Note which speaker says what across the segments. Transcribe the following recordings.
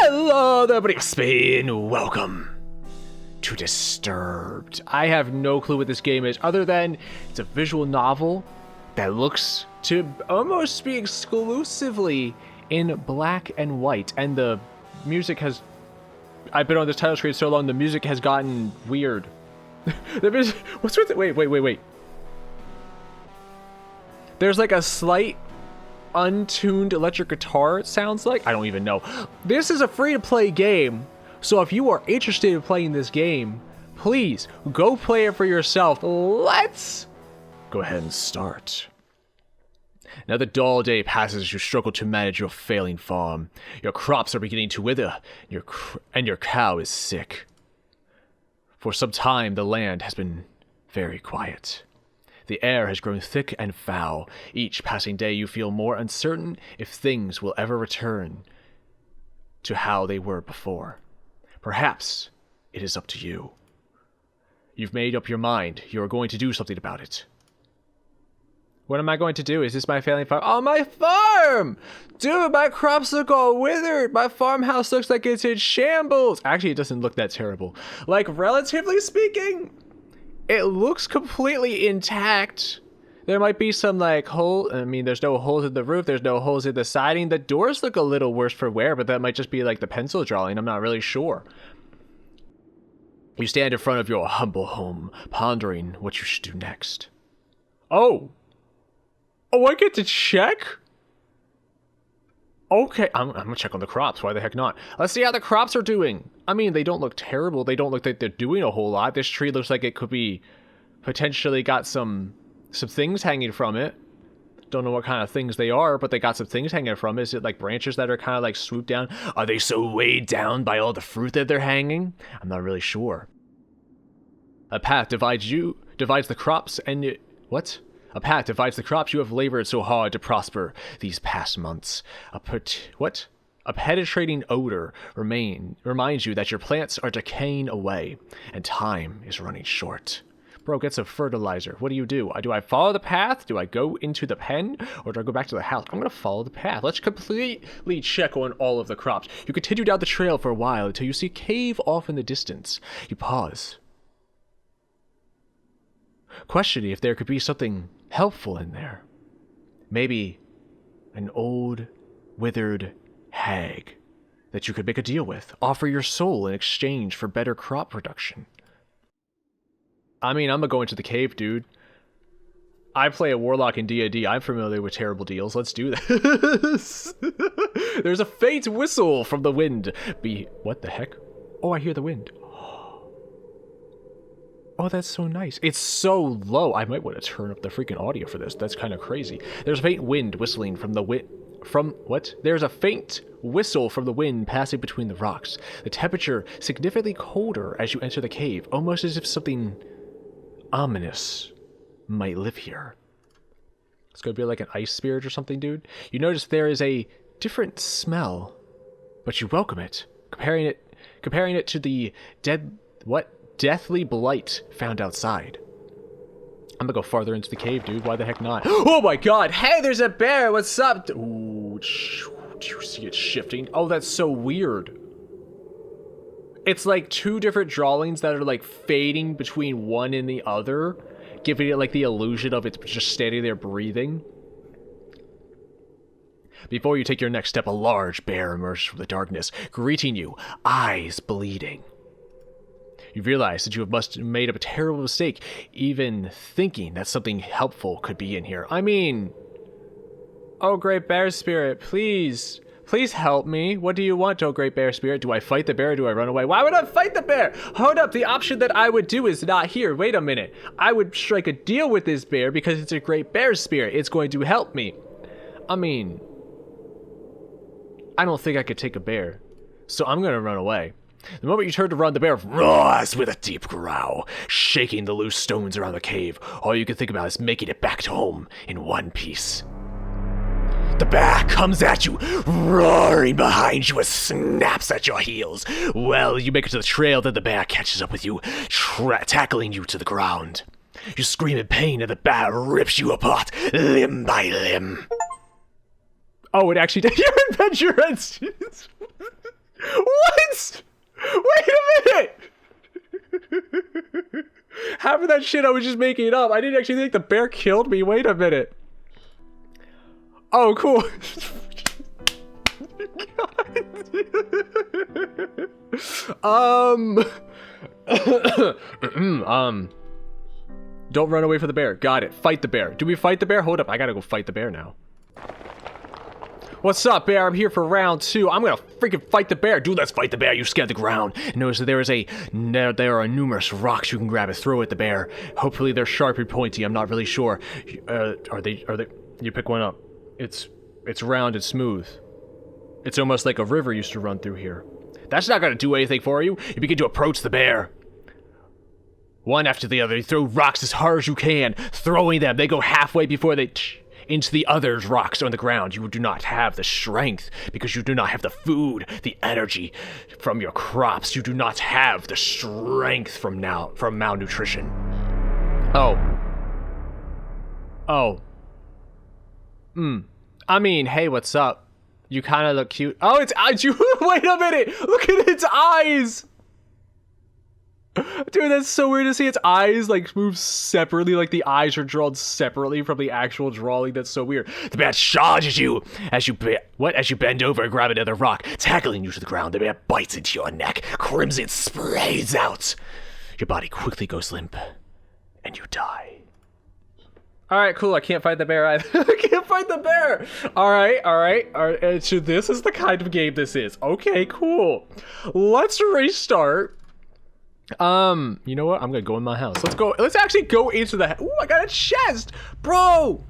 Speaker 1: Hello there, buddy. Spain. Welcome to Disturbed. I have no clue what this game is, other than it's a visual novel that looks to almost be exclusively in black and white, and the music has... I've been on this title screen so long, the music has gotten weird. What's with it? Wait. There's like a slight untuned electric guitar, it sounds like. I don't even know. This is a free-to-play game, so if you are interested in playing this game, please go play it for yourself. Let's go ahead and start. Another dull day passes as you struggle to manage your failing farm. Your crops are beginning to wither, and your cow is sick. For some time, the land has been very quiet. The air has grown thick and foul. Each passing day, you feel more uncertain if things will ever return to how they were before. Perhaps it is up to you. You've made up your mind. You are going to do something about it. What am I going to do? Is this my failing farm? Oh, my farm! Dude, my crops look all withered. My farmhouse looks like it's in shambles. Actually, it doesn't look that terrible. Like, relatively speaking, it looks completely intact. There might be some, like, hole. I mean, there's no holes in the roof. There's no holes in the siding. The doors look a little worse for wear, but that might just be, like, the pencil drawing. I'm not really sure. You stand in front of your humble home, pondering what you should do next. Oh, I get to check? Okay, I'm gonna check on the crops. Why the heck not? Let's see how the crops are doing. I mean, they don't look terrible. They don't look like they're doing a whole lot. This tree looks like it could be potentially got some things hanging from it. Don't know what kind of things they are, but they got some things hanging from it. Is it like branches that are kind of like swooped down? Are they so weighed down by all the fruit that they're hanging? I'm not really sure. A path divides the crops and what? A path divides the crops you have labored so hard to prosper these past months. A penetrating odor reminds you that your plants are decaying away, and time is running short. Bro, get some fertilizer. What do? Do I follow the path? Do I go into the pen? Or do I go back to the house? I'm going to follow the path. Let's completely check on all of the crops. You continue down the trail for a while until you see a cave off in the distance. You pause, questioning if there could be something helpful in there. Maybe an old, withered hag that you could make a deal with. Offer your soul in exchange for better crop production. I mean, I'm gonna go into the cave, dude. I play a warlock in D&D. I'm familiar with terrible deals. Let's do this. There's a faint whistle from the wind. What the heck? Oh, I hear the wind. Oh, that's so nice. It's so low. I might want to turn up the freaking audio for this. That's kind of crazy. There's a faint wind whistling from the There's a faint whistle from the wind passing between the rocks. The temperature significantly colder as you enter the cave, almost as if something ominous might live here. It's gonna be like an ice spirit or something, dude. You notice there is a different smell, but you welcome it, comparing it to the deathly blight found outside. I'm gonna go farther into the cave, dude. Why the heck not? Oh my god! Hey, there's a bear! What's up? Ooh, do you see it shifting? Oh, that's so weird. It's like two different drawings that are like fading between one and the other, giving it like the illusion of it's just standing there breathing. Before you take your next step, a large bear emerges from the darkness, greeting you, eyes bleeding. You realize that you must have made a terrible mistake, even thinking that something helpful could be in here. I mean, oh great bear spirit, please help me. What do you want, oh great bear spirit? Do I fight the bear or do I run away? Why would I fight the bear? Hold up, the option that I would do is not here. Wait a minute. I would strike a deal with this bear because it's a great bear spirit. It's going to help me. I mean, I don't think I could take a bear, so I'm going to run away. The moment you turn to run, the bear roars with a deep growl, shaking the loose stones around the cave. All you can think about is making it back to home in one piece. The bear comes at you, roaring behind you and snaps at your heels. Well, you make it to the trail, then the bear catches up with you, tackling you to the ground. You scream in pain and the bear rips you apart, limb by limb. Oh, it actually did. Your adventure ends. half of that shit I was just making up. I didn't actually think the bear killed me. Wait a minute. Oh, cool. Don't run away from the bear. Got it. Fight the bear. Do we fight the bear? Hold up. I gotta go fight the bear now. What's up, bear? I'm here for round 2. I'm gonna freaking fight the bear. Dude, let's fight the bear. You scared the ground. Notice that there are numerous rocks you can grab and throw at the bear. Hopefully they're sharp and pointy. I'm not really sure. Are they? You pick one up. It's round and smooth. It's almost like a river used to run through here. That's not gonna do anything for you. You begin to approach the bear. One after the other, you throw rocks as hard as you can, throwing them. They go halfway before they into the other rocks on the ground. You do not have the strength because you do not have the food, the energy from your crops. You do not have the strength from malnutrition. Oh. I mean, hey, what's up? You kind of look cute. Oh, it's eyes. Wait a minute. Look at its eyes. Dude, that's so weird to see its eyes like move separately, like the eyes are drawn separately from the actual drawing. That's so weird. The bear charges you as you bend over and grab another rock, tackling you to the ground. The bear bites into your neck. Crimson sprays out. Your body quickly goes limp, and you die. All right, cool. I can't fight the bear either. I can't fight the bear. All right. So this is the kind of game this is. Okay, cool. Let's restart. You know what? I'm gonna go in my house. Let's go. Let's actually go into the. Ooh, I got a chest, bro.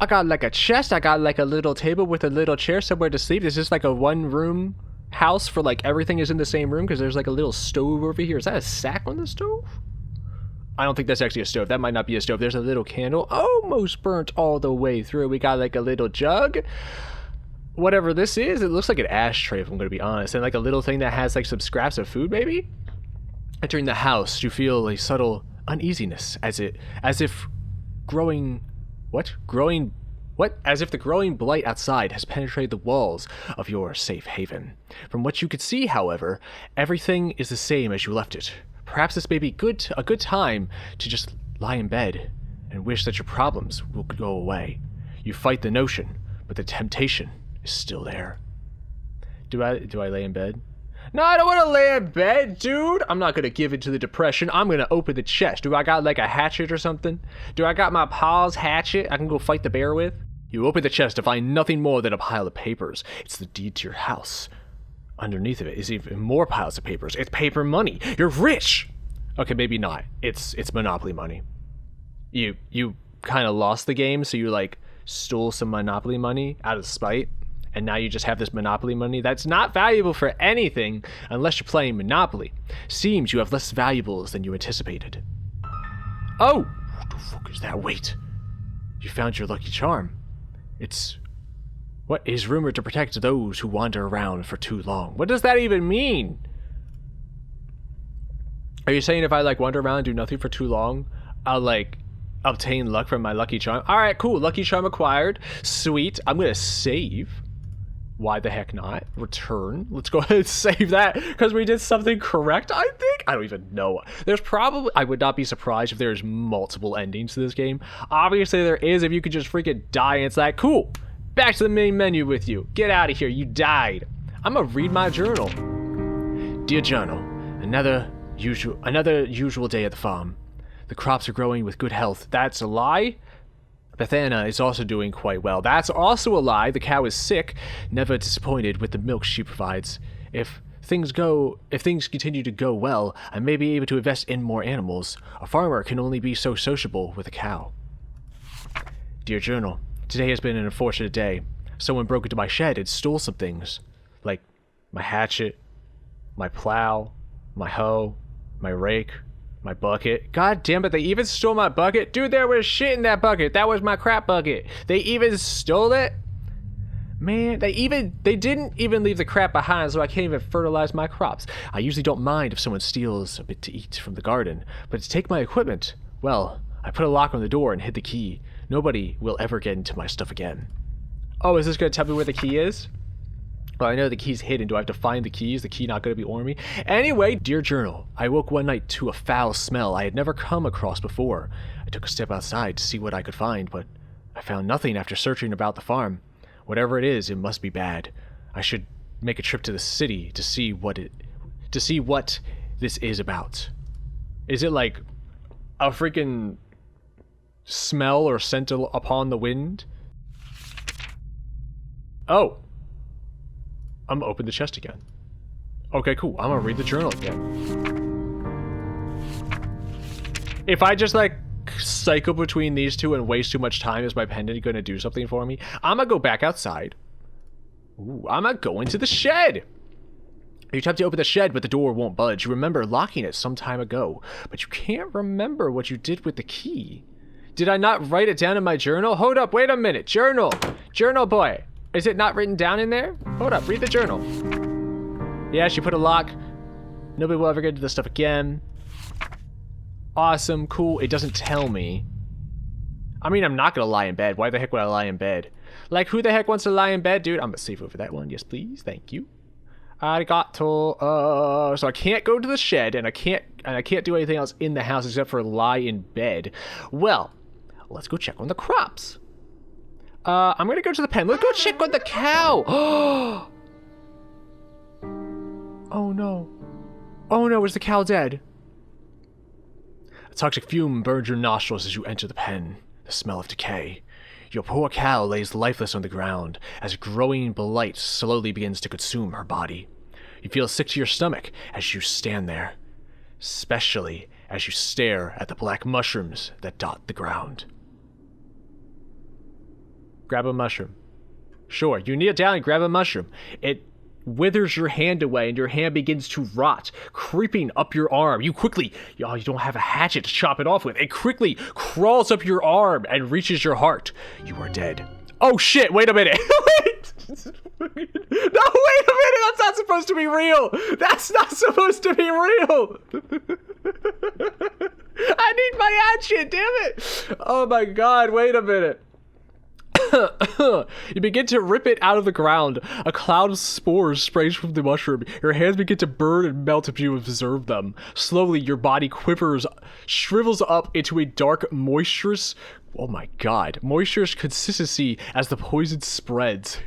Speaker 1: I got like a chest. I got like a little table with a little chair somewhere to sleep. This is like a one-room house for like everything is in the same room because there's like a little stove over here. Is that a sack on the stove? I don't think that's actually a stove. That might not be a stove. There's a little candle, almost burnt all the way through. We got like a little jug. Whatever this is, it looks like an ashtray if I'm gonna be honest, and like a little thing that has like some scraps of food maybe. Entering the house, you feel a subtle uneasiness as if the growing blight outside has penetrated the walls of your safe haven. From what you could see, however, everything is the same as you left it. Perhaps this may be a good time to just lie in bed and wish that your problems will go away. You fight the notion, but the temptation is still there. Do I lay in bed? No, I don't want to lay in bed, dude. I'm not going to give in to the depression. I'm going to open the chest. Do I got like a hatchet or something? Do I got my pa's hatchet I can go fight the bear with? You open the chest to find nothing more than a pile of papers. It's the deed to your house. Underneath of it is even more piles of papers. It's paper money. You're rich. Okay, maybe not. It's Monopoly money. You kind of lost the game, so you like stole some Monopoly money out of spite. And now you just have this Monopoly money that's not valuable for anything unless you're playing Monopoly. Seems you have less valuables than you anticipated. Oh! What the fuck is that? Wait. You found your lucky charm. It's what is rumored to protect those who wander around for too long. What does that even mean? Are you saying if I like wander around and do nothing for too long, I'll like obtain luck from my lucky charm? Alright, cool. Lucky charm acquired. Sweet. I'm gonna save. Why the heck not? Return. Let's go ahead and save that because we did something correct, I think. I don't even know. There's probably, I would not be surprised if there's multiple endings to this game. Obviously there is if you could just freaking die and it's like, cool, back to the main menu with you. Get out of here, you died. I'm gonna read my journal. Dear journal, another usual day at the farm. The crops are growing with good health. That's a lie. Bethana is also doing quite well. That's also a lie. The cow is sick, never disappointed with the milk she provides. If things continue to go well, I may be able to invest in more animals. A farmer can only be so sociable with a cow. Dear journal, today has been an unfortunate day. Someone broke into my shed and stole some things. Like my hatchet, my plow, my hoe, my rake, my bucket. God damn it, they even stole my bucket. Dude, there was shit in that bucket. That was my crap bucket. They even stole it? Man, they didn't even leave the crap behind, so I can't even fertilize my crops. I usually don't mind if someone steals a bit to eat from the garden, but to take my equipment, well, I put a lock on the door and hid the key. Nobody will ever get into my stuff again. Oh, is this gonna tell me where the key is? Well, I know the key's hidden. Do I have to find the key? Is the key not going to be on me? Anyway, dear journal, I woke one night to a foul smell I had never come across before. I took a step outside to see what I could find, but I found nothing after searching about the farm. Whatever it is, it must be bad. I should make a trip to the city to see what this is about. Is it like a freaking smell or scent upon the wind? Oh. I'm gonna open the chest again. Okay, cool. I'm gonna read the journal again. If I just like cycle between these two and waste too much time, is my pendant gonna do something for me? I'm gonna go back outside. Ooh, I'm gonna go into the shed. You attempt to open the shed, but the door won't budge. You remember locking it some time ago, but you can't remember what you did with the key. Did I not write it down in my journal? Hold up, wait a minute. Journal boy. Is it not written down in there? Hold up, read the journal. Yeah, she put a lock. Nobody will ever get into this stuff again. Awesome, cool. It doesn't tell me. I mean, I'm not gonna lie in bed. Why the heck would I lie in bed? Like, who the heck wants to lie in bed, dude? I'm gonna save over that one. Yes, please. Thank you. Arigato. So I can't go to the shed, and I can't do anything else in the house except for lie in bed. Well, let's go check on the crops. I'm gonna go to the pen. Let's go check on the cow. Oh no. Oh no, is the cow dead? A toxic fume burns your nostrils as you enter the pen. The smell of decay. Your poor cow lays lifeless on the ground as growing blight slowly begins to consume her body. You feel sick to your stomach as you stand there, especially as you stare at the black mushrooms that dot the ground. Grab a mushroom. Sure, you kneel down and grab a mushroom. It withers your hand away and your hand begins to rot, creeping up your arm. You don't have a hatchet to chop it off with. It quickly crawls up your arm and reaches your heart. You are dead. Oh shit, wait a minute. Wait. No, wait a minute. That's not supposed to be real. That's not supposed to be real. I need my hatchet, damn it. Oh my god, wait a minute. You begin to rip it out of the ground. A cloud of spores sprays from the mushroom. Your hands begin to burn and melt as you observe them. Slowly, your body shrivels up into a dark, moisturous consistency as the poison spreads.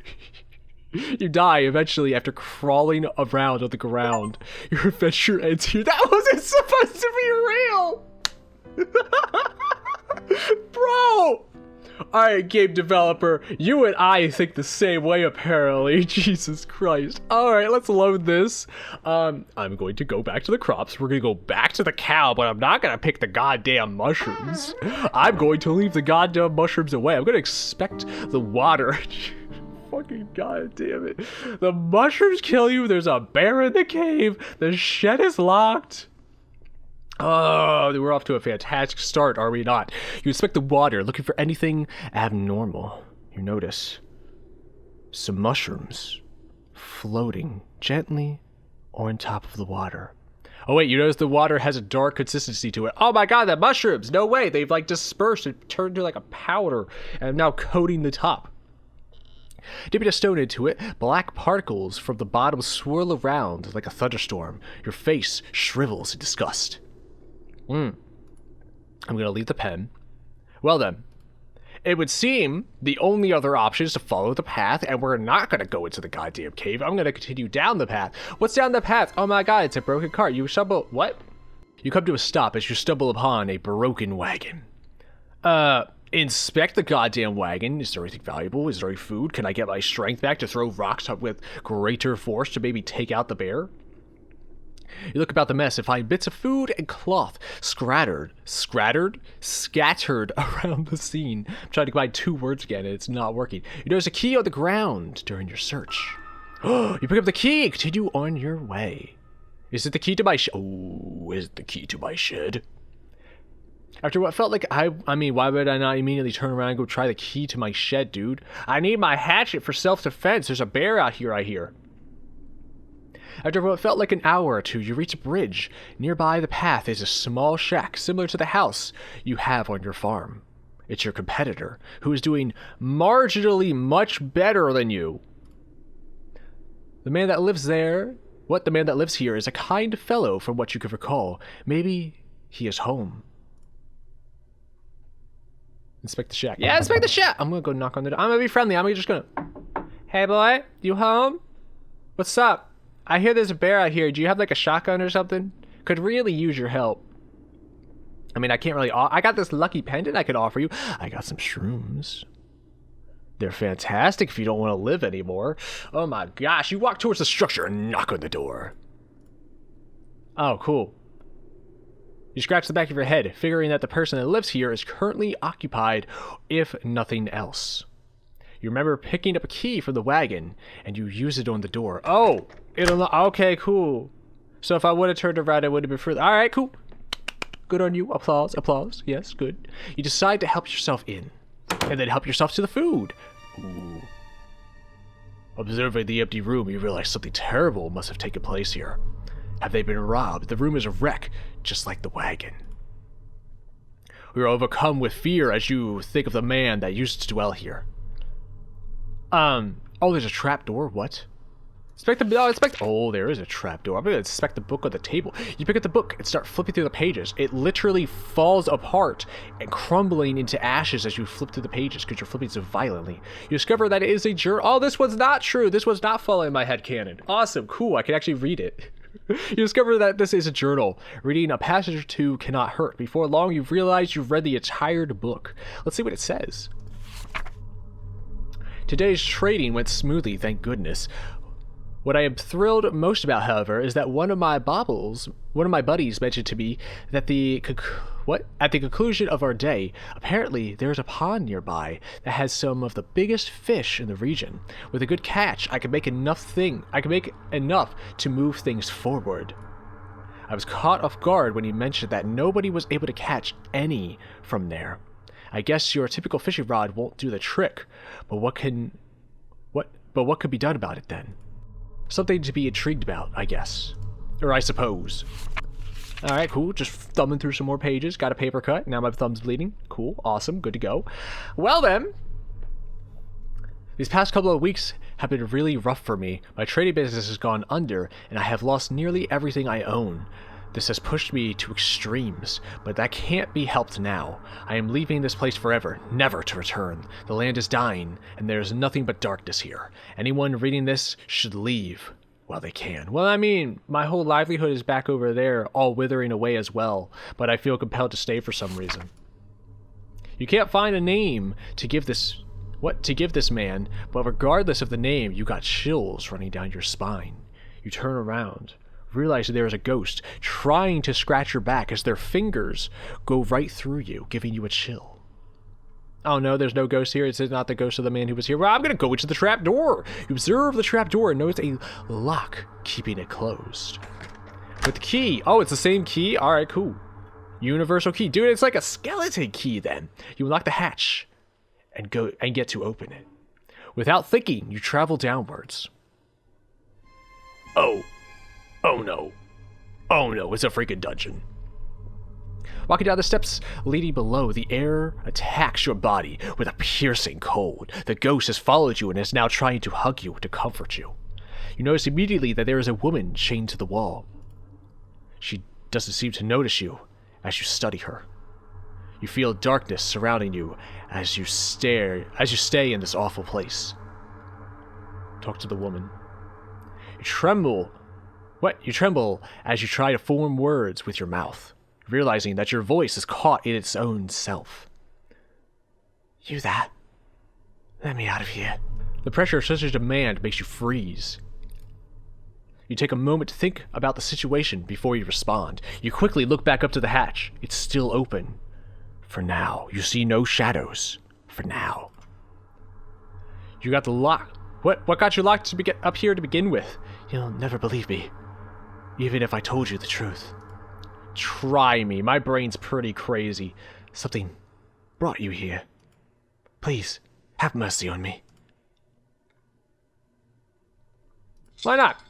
Speaker 1: You die eventually after crawling around on the ground. Your adventure ends here. That wasn't supposed to be real! Bro! Alright, game developer, you and I think the same way, apparently. Jesus Christ. Alright, let's load this. I'm going to go back to the crops. We're going to go back to the cow, but I'm not going to pick the goddamn mushrooms. I'm going to leave the goddamn mushrooms away. I'm going to expect the water. Fucking goddamn it. The mushrooms kill you. There's a bear in the cave. The shed is locked. Oh, we're off to a fantastic start, are we not? You inspect the water, looking for anything abnormal. You notice some mushrooms floating gently on top of the water. Oh wait, you notice the water has a dark consistency to it. Oh my god, the mushrooms! No way, they've like dispersed and turned to like a powder and now coating the top. Dipping a stone into it, black particles from the bottom swirl around like a thunderstorm. Your face shrivels in disgust. I'm gonna leave the pen. Well then, it would seem the only other option is to follow the path, and we're not gonna go into the goddamn cave. I'm gonna continue down the path. What's down the path? Oh my god, it's a broken cart. You stumble. What? You come to a stop as you stumble upon a broken wagon. Inspect the goddamn wagon. Is there anything valuable? Is there any food? Can I get my strength back to throw rocks up with greater force to maybe take out the bear? You look about the mess and find bits of food and cloth scattered around the scene. I'm trying to combine two words again and it's not working. You notice a key on the ground during your search. You pick up the key and continue on your way. Is it the key to my shed? Oh, is it the key to my shed? After what felt like I mean, why would I not immediately turn around and go try the key to my shed, dude? I need my hatchet for self-defense. There's a bear out here, I hear. After what felt like an hour or two, you reach a bridge. Nearby the path is a small shack similar to the house you have on your farm. It's your competitor, who is doing marginally much better than you. The man that lives there... What? The man that lives here is a kind fellow from what you could recall. Maybe he is home. Inspect the shack. Yeah, inspect the shack! I'm gonna go knock on the door. I'm gonna be friendly. I'm just gonna... Hey, boy. You home? What's up? I hear there's a bear out here. Do you have like a shotgun or something? Could really use your help. I mean, I can't really... I got this lucky pendant I could offer you. I got some shrooms. They're fantastic if you don't want to live anymore. Oh my gosh, you walk towards the structure and knock on the door. Oh, cool. You scratch the back of your head, figuring that the person that lives here is currently occupied, if nothing else. You remember picking up a key from the wagon, and you use it on the door. Oh, okay, cool. So if I would have turned around, it would have been further. All right, cool. Good on you. Applause, applause. Yes, good. You decide to help yourself in, and then help yourself to the food. Ooh. Observing the empty room, you realize something terrible must have taken place here. Have they been robbed? The room is a wreck, just like the wagon. We are overcome with fear as you think of the man that used to dwell here. Oh, there's a trap door. What? Oh, there is a trap door. I'm gonna inspect the book on the table. You pick up the book and start flipping through the pages. It literally falls apart and crumbling into ashes as you flip through the pages because you're flipping so violently. You discover that it is a journal. Oh, this was not true. This was not following my headcanon. Awesome, cool. I can actually read it. You discover that this is a journal. Reading a passage or two cannot hurt. Before long, you've realized you've read the entire book. Let's see what it says. Today's trading went smoothly, thank goodness. What I am thrilled most about, however, is that one of my buddies mentioned to me that at the conclusion of our day, apparently there's a pond nearby that has some of the biggest fish in the region. With a good catch, I could make enough to move things forward. I was caught off guard when he mentioned that nobody was able to catch any from there. I guess your typical fishing rod won't do the trick, but what could be done about it then? Something to be intrigued about, I guess. Or I suppose. Alright, cool. Just thumbing through some more pages. Got a paper cut. Now my thumb's bleeding. Cool. Awesome. Good to go. Well then. These past couple of weeks have been really rough for me. My trading business has gone under, and I have lost nearly everything I own. This has pushed me to extremes, but that can't be helped now. I am leaving this place forever, never to return. The land is dying, and there is nothing but darkness here. Anyone reading this should leave while they can. Well, I mean, my whole livelihood is back over there, all withering away as well, but I feel compelled to stay for some reason. You can't find a name to give this man, but regardless of the name, you got chills running down your spine. You turn around. Realize there is a ghost trying to scratch your back as their fingers go right through you, giving you a chill. Oh no, there's no ghost here. It's not the ghost of the man who was here. Well, I'm gonna go into the trap door. You observe the trap door and notice a lock keeping it closed. With the key. Oh, it's the same key? Alright, cool. Universal key. Dude, it's like a skeleton key then. You unlock the hatch and get to open it. Without thinking, you travel downwards. Oh no. Oh no, it's a freaking dungeon. Walking down the steps leading below, the air attacks your body with a piercing cold. The ghost has followed you and is now trying to hug you to comfort you. You notice immediately that there is a woman chained to the wall. She doesn't seem to notice you as you study her. You feel darkness surrounding you as you stay in this awful place. Talk to the woman. You tremble as you try to form words with your mouth, realizing that your voice is caught in its own self. You that? Let me out of here. The pressure of such a demand makes you freeze. You take a moment to think about the situation before you respond. You quickly look back up to the hatch. It's still open. For now. You see no shadows. For now. You got the lock. What got you locked up here to begin with? You'll never believe me. Even if I told you the truth. Try me. My brain's pretty crazy. Something brought you here. Please, have mercy on me. Why not?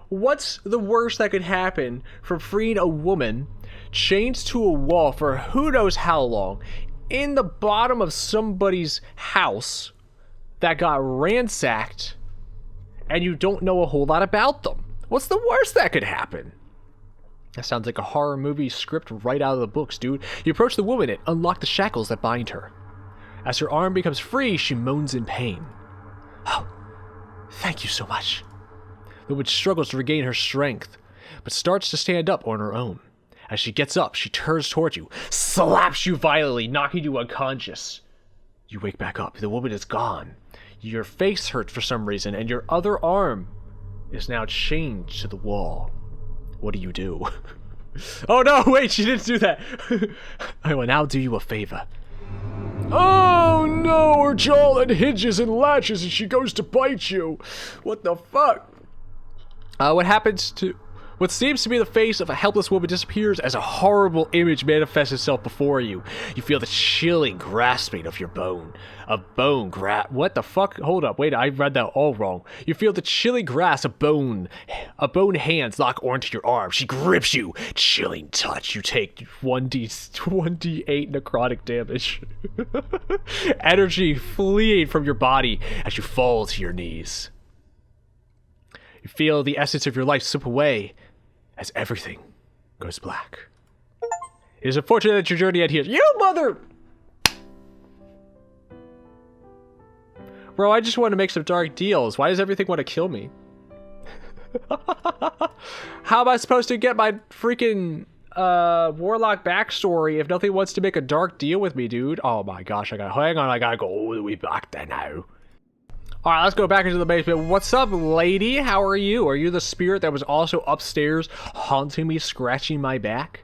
Speaker 1: What's the worst that could happen from freeing a woman chained to a wall for who knows how long in the bottom of somebody's house that got ransacked and you don't know a whole lot about them. What's the worst that could happen? That sounds like a horror movie script right out of the books, dude. You approach the woman and unlock the shackles that bind her. As her arm becomes free, she moans in pain. Oh, thank you so much. The woman struggles to regain her strength, but starts to stand up on her own. As she gets up, she turns towards you, slaps you violently, knocking you unconscious. You wake back up. The woman is gone. Your face hurts for some reason, and your other arm is now chained to the wall. What do you do? Oh no, wait, she didn't do that. I will now do you a favor. Oh no, her jaw unhinges and latches and she goes to bite you. What the fuck? What seems to be the face of a helpless woman disappears as a horrible image manifests itself before you. You feel the chilling grasping of your bone. What the fuck? Hold up, wait, I read that all wrong. You feel the chilling grasp of bone hands lock onto your arm. She grips you. Chilling touch. You take 1d8 necrotic damage. Energy fleeing from your body as you fall to your knees. You feel the essence of your life slip away as everything goes black. It is unfortunate that your journey ends here. You mother! Bro, I just want to make some dark deals. Why does everything want to kill me? How am I supposed to get my freaking warlock backstory if nothing wants to make a dark deal with me, dude? Oh my gosh, I gotta go all the way back there now. Alright, let's go back into the basement. What's up, lady? How are you? Are you the spirit that was also upstairs haunting me, scratching my back?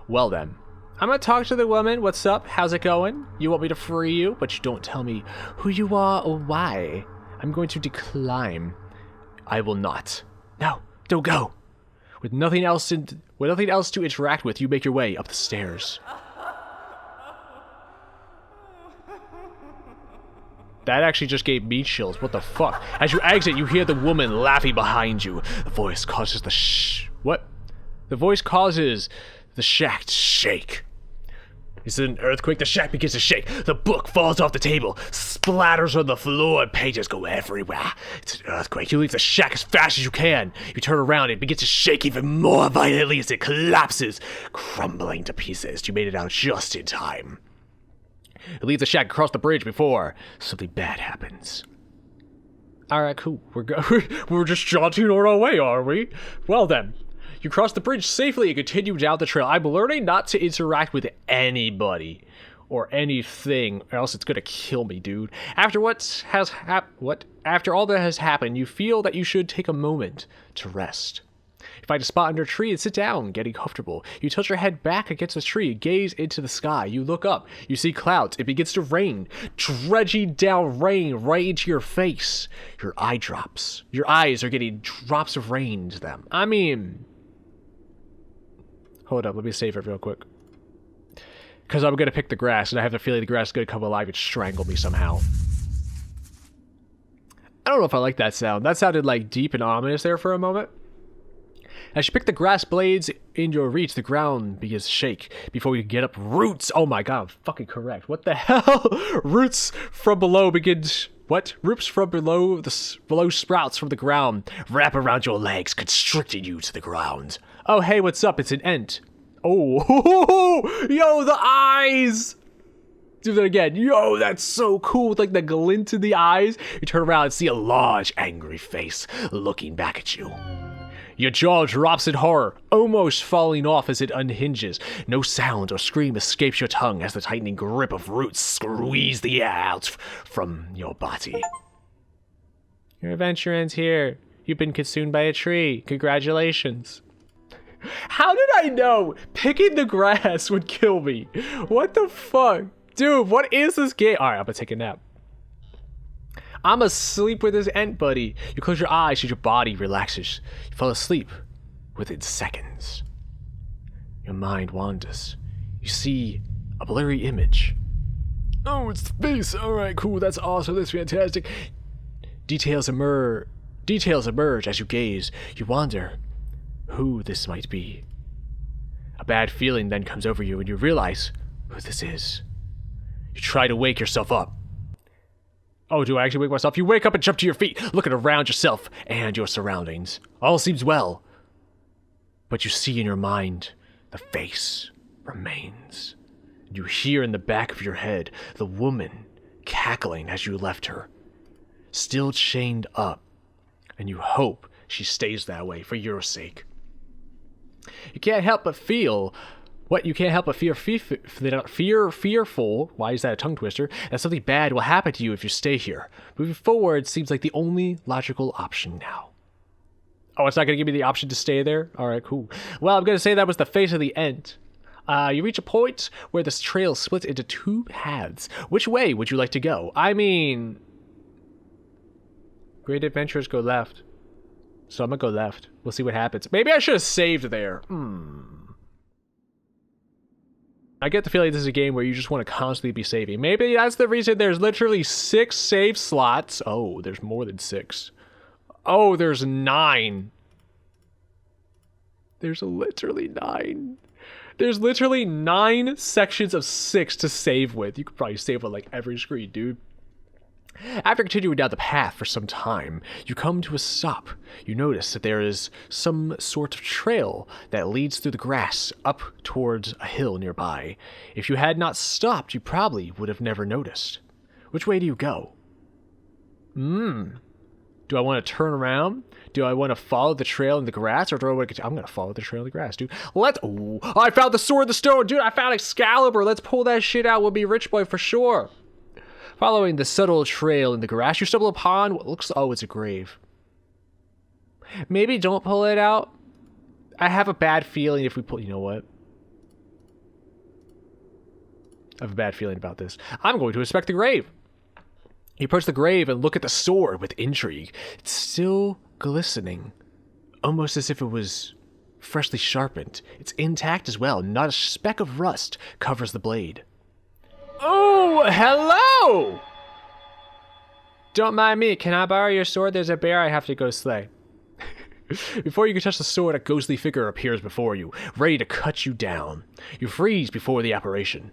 Speaker 1: Well then, I'm gonna talk to the woman. What's up? How's it going? You want me to free you, but you don't tell me who you are or why. I'm going to decline. I will not. No, don't go. With nothing else to interact with, you make your way up the stairs. That actually just gave me chills. What the fuck? As you exit, you hear the woman laughing behind you. The voice causes The voice causes the shack to shake. Is it an earthquake? The shack begins to shake. The book falls off the table, splatters on the floor, and pages go everywhere. It's an earthquake. You leave the shack as fast as you can. You turn around, it begins to shake even more violently as it collapses, crumbling to pieces. You made it out just in time. You leave the shack across the bridge before something bad happens. Alright, cool. We're just jaunting on our way, are we? Well then. You cross the bridge safely and continue down the trail. I'm learning not to interact with anybody or anything, or else it's gonna kill me, dude. After all that has happened, you feel that you should take a moment to rest. You find a spot under a tree and sit down, getting comfortable. You tilt your head back against the tree, gaze into the sky. You look up. You see clouds. It begins to rain, dredging down rain right into your face. Your eyes are getting drops of rain into them. I mean, hold up, let me save it real quick. Because I'm going to pick the grass, and I have the feeling the grass is going to come alive and strangle me somehow. I don't know if I like that sound. That sounded like deep and ominous there for a moment. As you pick the grass blades in your reach, the ground begins to shake. Before you get up, roots. Oh my god, I'm fucking correct. What the hell? Roots from below begins. What? Roots from below sprouts from the ground, wrap around your legs, constricting you to the ground. Oh hey, what's up? It's an ant. Oh, yo, the eyes. Do that again. Yo, that's so cool. With like the glint in the eyes. You turn around and see a large, angry face looking back at you. Your jaw drops in horror, almost falling off as it unhinges. No sound or scream escapes your tongue as the tightening grip of roots squeeze the air out from your body. Your adventure ends here. You've been consumed by a tree. Congratulations. How did I know picking the grass would kill me? What the fuck? Dude, what is this game? Alright, I'm gonna take a nap. I'm asleep with this ant buddy. You close your eyes as your body relaxes. You fall asleep within seconds. Your mind wanders. You see a blurry image. Oh, it's the face. Alright, cool. That's awesome. That's fantastic. Details emerge as you gaze. You wonder who this might be. A bad feeling then comes over you and you realize who this is. You try to wake yourself up. Oh, do I actually wake myself? You wake up and jump to your feet, looking around yourself and your surroundings. All seems well. But you see in your mind, the face remains. You hear in the back of your head the woman cackling as you left her, still chained up, and you hope she stays that way for your sake. You can't help but feel what you can't help but fearful. Why is that a tongue twister? That something bad will happen to you if you stay here. Moving forward seems like the only logical option now. Oh, it's not going to give me the option to stay there? All right, cool. Well, I'm going to say that was the face of the end. You reach a point where this trail splits into two paths. Which way would you like to go? I mean, great adventurers go left. So I'm going to go left. We'll see what happens. Maybe I should have saved there. I get the feeling this is a game where you just want to constantly be saving. Maybe that's the reason there's literally 6 save slots. Oh, there's more than 6. Oh, there's 9. There's literally 9. There's literally 9 sections of 6 to save with. You could probably save with like every screen, dude. After continuing down the path for some time, you come to a stop. You notice that there is some sort of trail that leads through the grass up towards a hill nearby. If you had not stopped, you probably would have never noticed. Which way do you go? Do I want to turn around? Do I want to follow the trail in the grass, or do I want to... I'm going to follow the trail in the grass, dude. Oh, I found the sword in the stone, dude. I found Excalibur. Let's pull that shit out. We'll be rich boy for sure. Following the subtle trail in the grass, you stumble upon what looks... Oh, it's a grave. Maybe don't pull it out. I have a bad feeling if we pull... You know what? I have a bad feeling about this. I'm going to inspect the grave. You approach the grave and look at the sword with intrigue. It's still glistening, almost as if it was freshly sharpened. It's intact as well. Not a speck of rust covers the blade. Oh, hello! Don't mind me. Can I borrow your sword? There's a bear I have to go slay. Before you can touch the sword, a ghostly figure appears before you, ready to cut you down. You freeze before the apparition.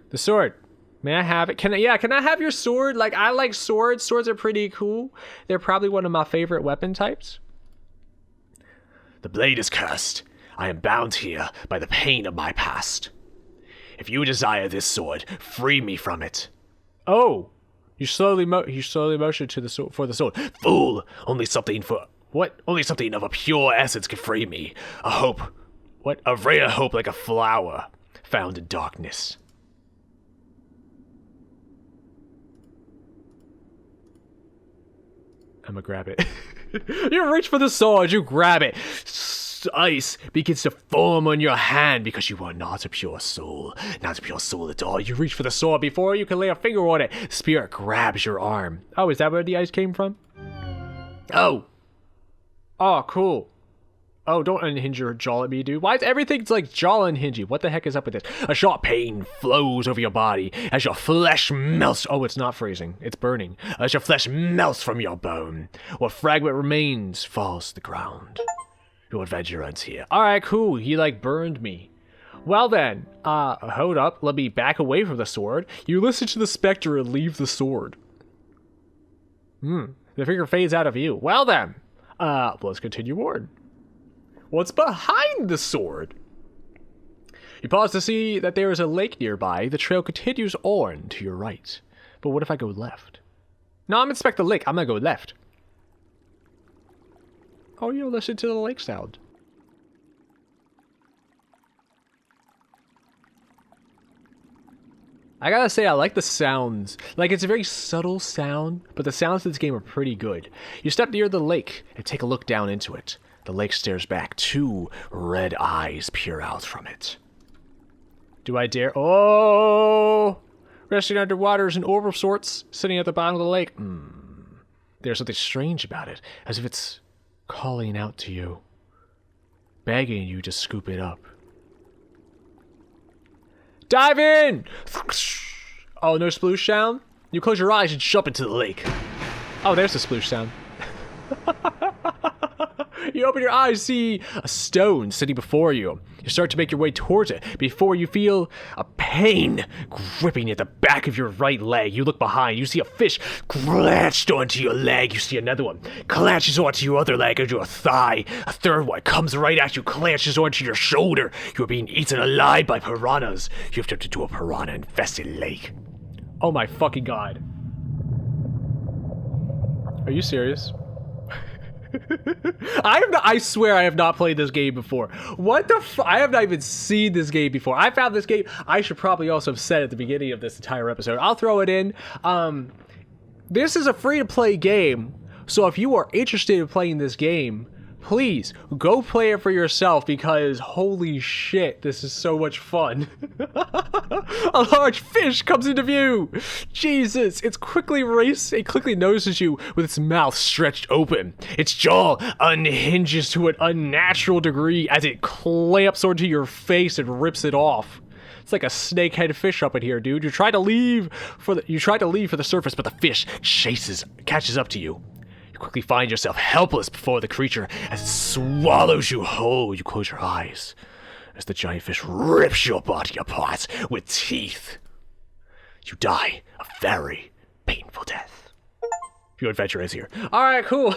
Speaker 1: The sword. May I have it? Can I have your sword? Like, I like swords. Swords are pretty cool. They're probably one of my favorite weapon types. The blade is cursed. I am bound here by the pain of my past. If you desire this sword, free me from it. Oh, you slowly motion to the sword for the sword. Fool! Only something of a pure essence can free me. A hope. What? A rare hope like a flower found in darkness. I'm gonna grab it. You reach for the sword, you grab it. Ice begins to form on your hand because you are not a pure soul. Not a pure soul at all. You reach for the sword before you can lay a finger on it. Spirit grabs your arm. Oh, is that where the ice came from? Oh, cool. Oh, don't unhinge your jaw at me, dude. Why is everything like jaw unhinging? What the heck is up with this? A sharp pain flows over your body as your flesh melts. Oh, it's not freezing. It's burning. As your flesh melts from your bone. What fragment remains falls to the ground. Your adventure ends here. Alright, cool. He, like, burned me. Well then, hold up. Let me back away from the sword. You listen to the specter and leave the sword. The figure fades out of view. Well then, let's continue on. What's behind the sword? You pause to see that there is a lake nearby. The trail continues on to your right. But what if I go left? No, I'm inspect the lake. I'm gonna go left. Oh, you listen to the lake sound. I gotta say, I like the sounds. Like, it's a very subtle sound, but the sounds of this game are pretty good. You step near the lake and take a look down into it. The lake stares back. 2 red eyes peer out from it. Do I dare? Oh! Resting underwater is an orb of sorts, sitting at the bottom of the lake. There's something strange about it, as if it's calling out to you, begging you to scoop it up. Dive in! Oh, no sploosh sound? You close your eyes and jump into the lake. Oh, there's the sploosh sound. You open your eyes, see a stone sitting before you. You start to make your way towards it before you feel a pain gripping at the back of your right leg. You look behind, you see a fish clatched onto your leg. You see another one clatches onto your other leg, onto your thigh. A third one comes right at you, clatches onto your shoulder. You're being eaten alive by piranhas. You've turned into a piranha-infested lake. Oh my fucking god. Are you serious? I swear I have not played this game before. What the I have not even seen this game before. I found this game. I should probably also have said at the beginning of this entire episode. I'll throw it in. This is a free-to-play game, so if you are interested in playing this game, please go play it for yourself, because holy shit, this is so much fun. A large fish comes into view. Jesus, it quickly notices you with its mouth stretched open. Its jaw unhinges to an unnatural degree as it clamps onto your face and rips it off. It's like a snakehead fish up in here, dude. You try to leave for the surface, but the fish catches up to you. You quickly find yourself helpless before the creature as it swallows you whole. You close your eyes as the giant fish rips your body apart with teeth. You die a very painful death. Your adventure is here. Alright, cool.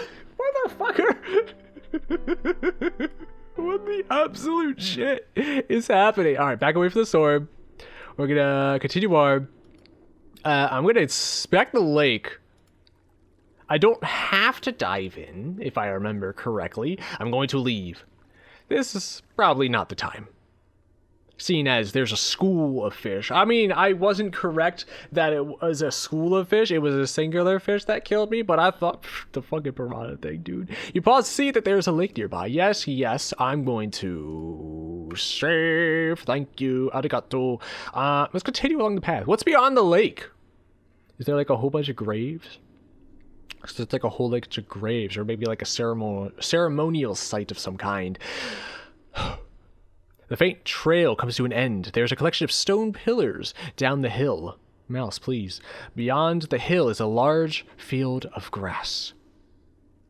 Speaker 1: Motherfucker! What the absolute shit is happening? Alright, back away from the storm. We're gonna continue on. I'm gonna inspect the lake. I don't have to dive in, if I remember correctly. I'm going to leave. This is probably not the time, seeing as there's a school of fish. I mean, I wasn't correct that it was a school of fish. It was a singular fish that killed me, but I thought, the fucking piranha thing, dude. You pause to see that there's a lake nearby. Yes, I'm going to save. Thank you. Arigato. Let's continue along the path. What's beyond the lake? Is there like a whole bunch of graves? So it's like a whole lake of graves, or maybe like a ceremonial site of some kind. The faint trail comes to an end. There's a collection of stone pillars down the hill. Mouse, please. Beyond the hill is a large field of grass.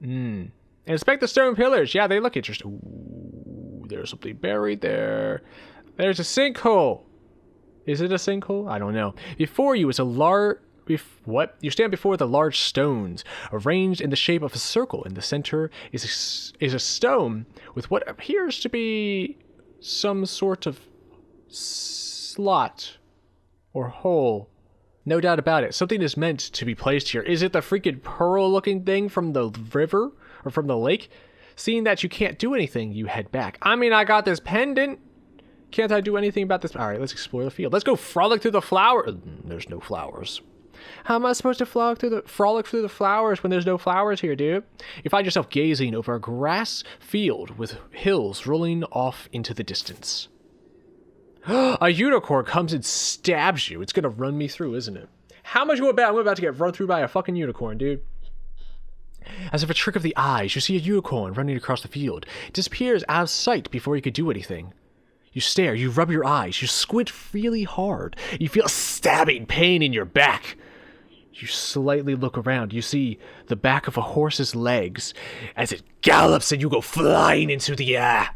Speaker 1: Inspect the stone pillars. Yeah, they look interesting. Ooh, there's something buried there. There's a sinkhole. Is it a sinkhole? I don't know. Before you is a large... What? You stand before the large stones, arranged in the shape of a circle. In the center is a stone with what appears to be some sort of slot or hole. No doubt about it. Something is meant to be placed here. Is it the freaking pearl-looking thing from the river or from the lake? Seeing that you can't do anything, you head back. I mean, I got this pendant. Can't I do anything about this? All right, let's explore the field. Let's go frolic through the flower. There's no flowers. How am I supposed to frolic through the flowers when there's no flowers here, dude? You find yourself gazing over a grass field with hills rolling off into the distance. A unicorn comes and stabs you. It's gonna run me through, isn't it? How much you want to bet I'm about to get run through by a fucking unicorn, dude? As if a trick of the eyes, you see a unicorn running across the field. It disappears out of sight before you could do anything. You stare, you rub your eyes, you squint really hard. You feel a stabbing pain in your back. You slightly look around. You see the back of a horse's legs as it gallops and you go flying into the air.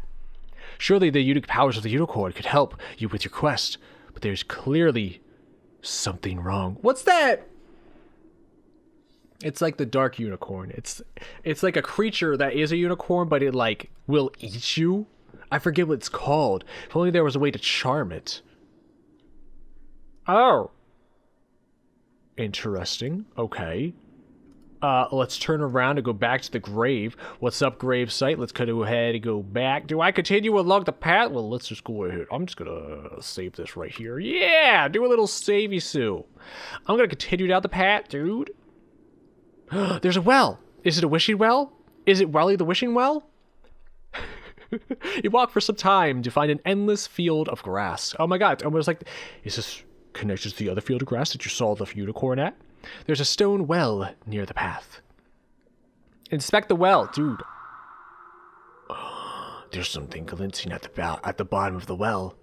Speaker 1: Surely the unique powers of the unicorn could help you with your quest, but there's clearly something wrong. What's that? It's like the dark unicorn. It's like a creature that is a unicorn, but it like will eat you. I forget what it's called. If only there was a way to charm it. Oh. Interesting. Okay. Let's turn around and go back to the grave. What's up, grave site? Let's go ahead and go back. Do I continue along the path? Well, let's just go ahead. I'm just gonna save this right here. Yeah! Do a little savey-soo. I'm gonna continue down the path, dude. There's a well. Is it a wishing well? Is it Welly the wishing well? You walk for some time to find an endless field of grass. Oh my god, it's almost like... Is this connected to the other field of grass that you saw the unicorn at? There's a stone well near the path. Inspect the well, dude. There's something glinting at the bottom of the well.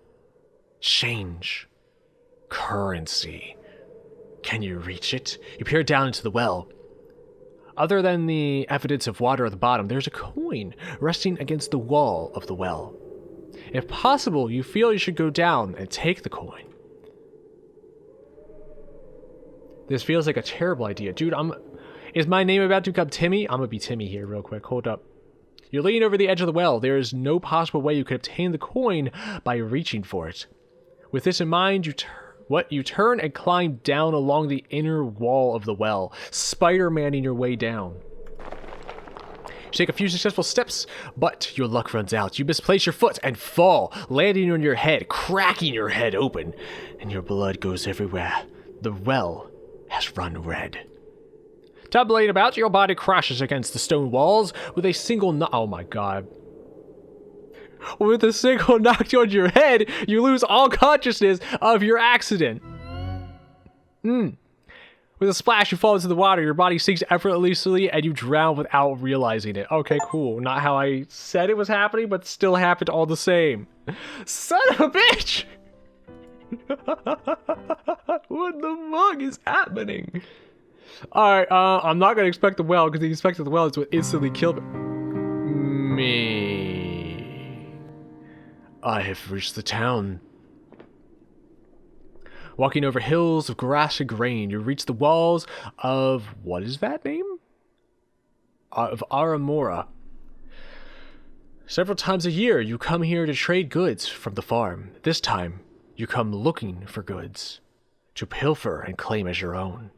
Speaker 1: Change. Currency. Can you reach it? You peer down into the well. Other than the evidence of water at the bottom, there's a coin resting against the wall of the well. If possible, you feel you should go down and take the coin. This feels like a terrible idea. Dude, is my name about to become Timmy? I'm gonna be Timmy here real quick. Hold up. You're leaning over the edge of the well. There is no possible way you could obtain the coin by reaching for it. With this in mind, you turn and climb down along the inner wall of the well, Spider-Manning your way down. You take a few successful steps, but your luck runs out. You misplace your foot and fall, landing on your head, cracking your head open, and your blood goes everywhere. The well has run red. Tumbling about, your body crashes against the stone walls with a single oh my god. With a single knock on your head, you lose all consciousness of your accident. With a splash, you fall into the water, your body sinks effortlessly, and you drown without realizing it. Okay, cool. Not how I said it was happening, but still happened all the same. Son of a bitch! What the fuck is happening? Alright, I'm not gonna expect the well, because the expected the well is what instantly killed me. I have reached the town. Walking over hills of grass and grain, you reach the walls of... what is that name? Of Aramora. Several times a year, you come here to trade goods from the farm. This time, you come looking for goods. To pilfer and claim as your own.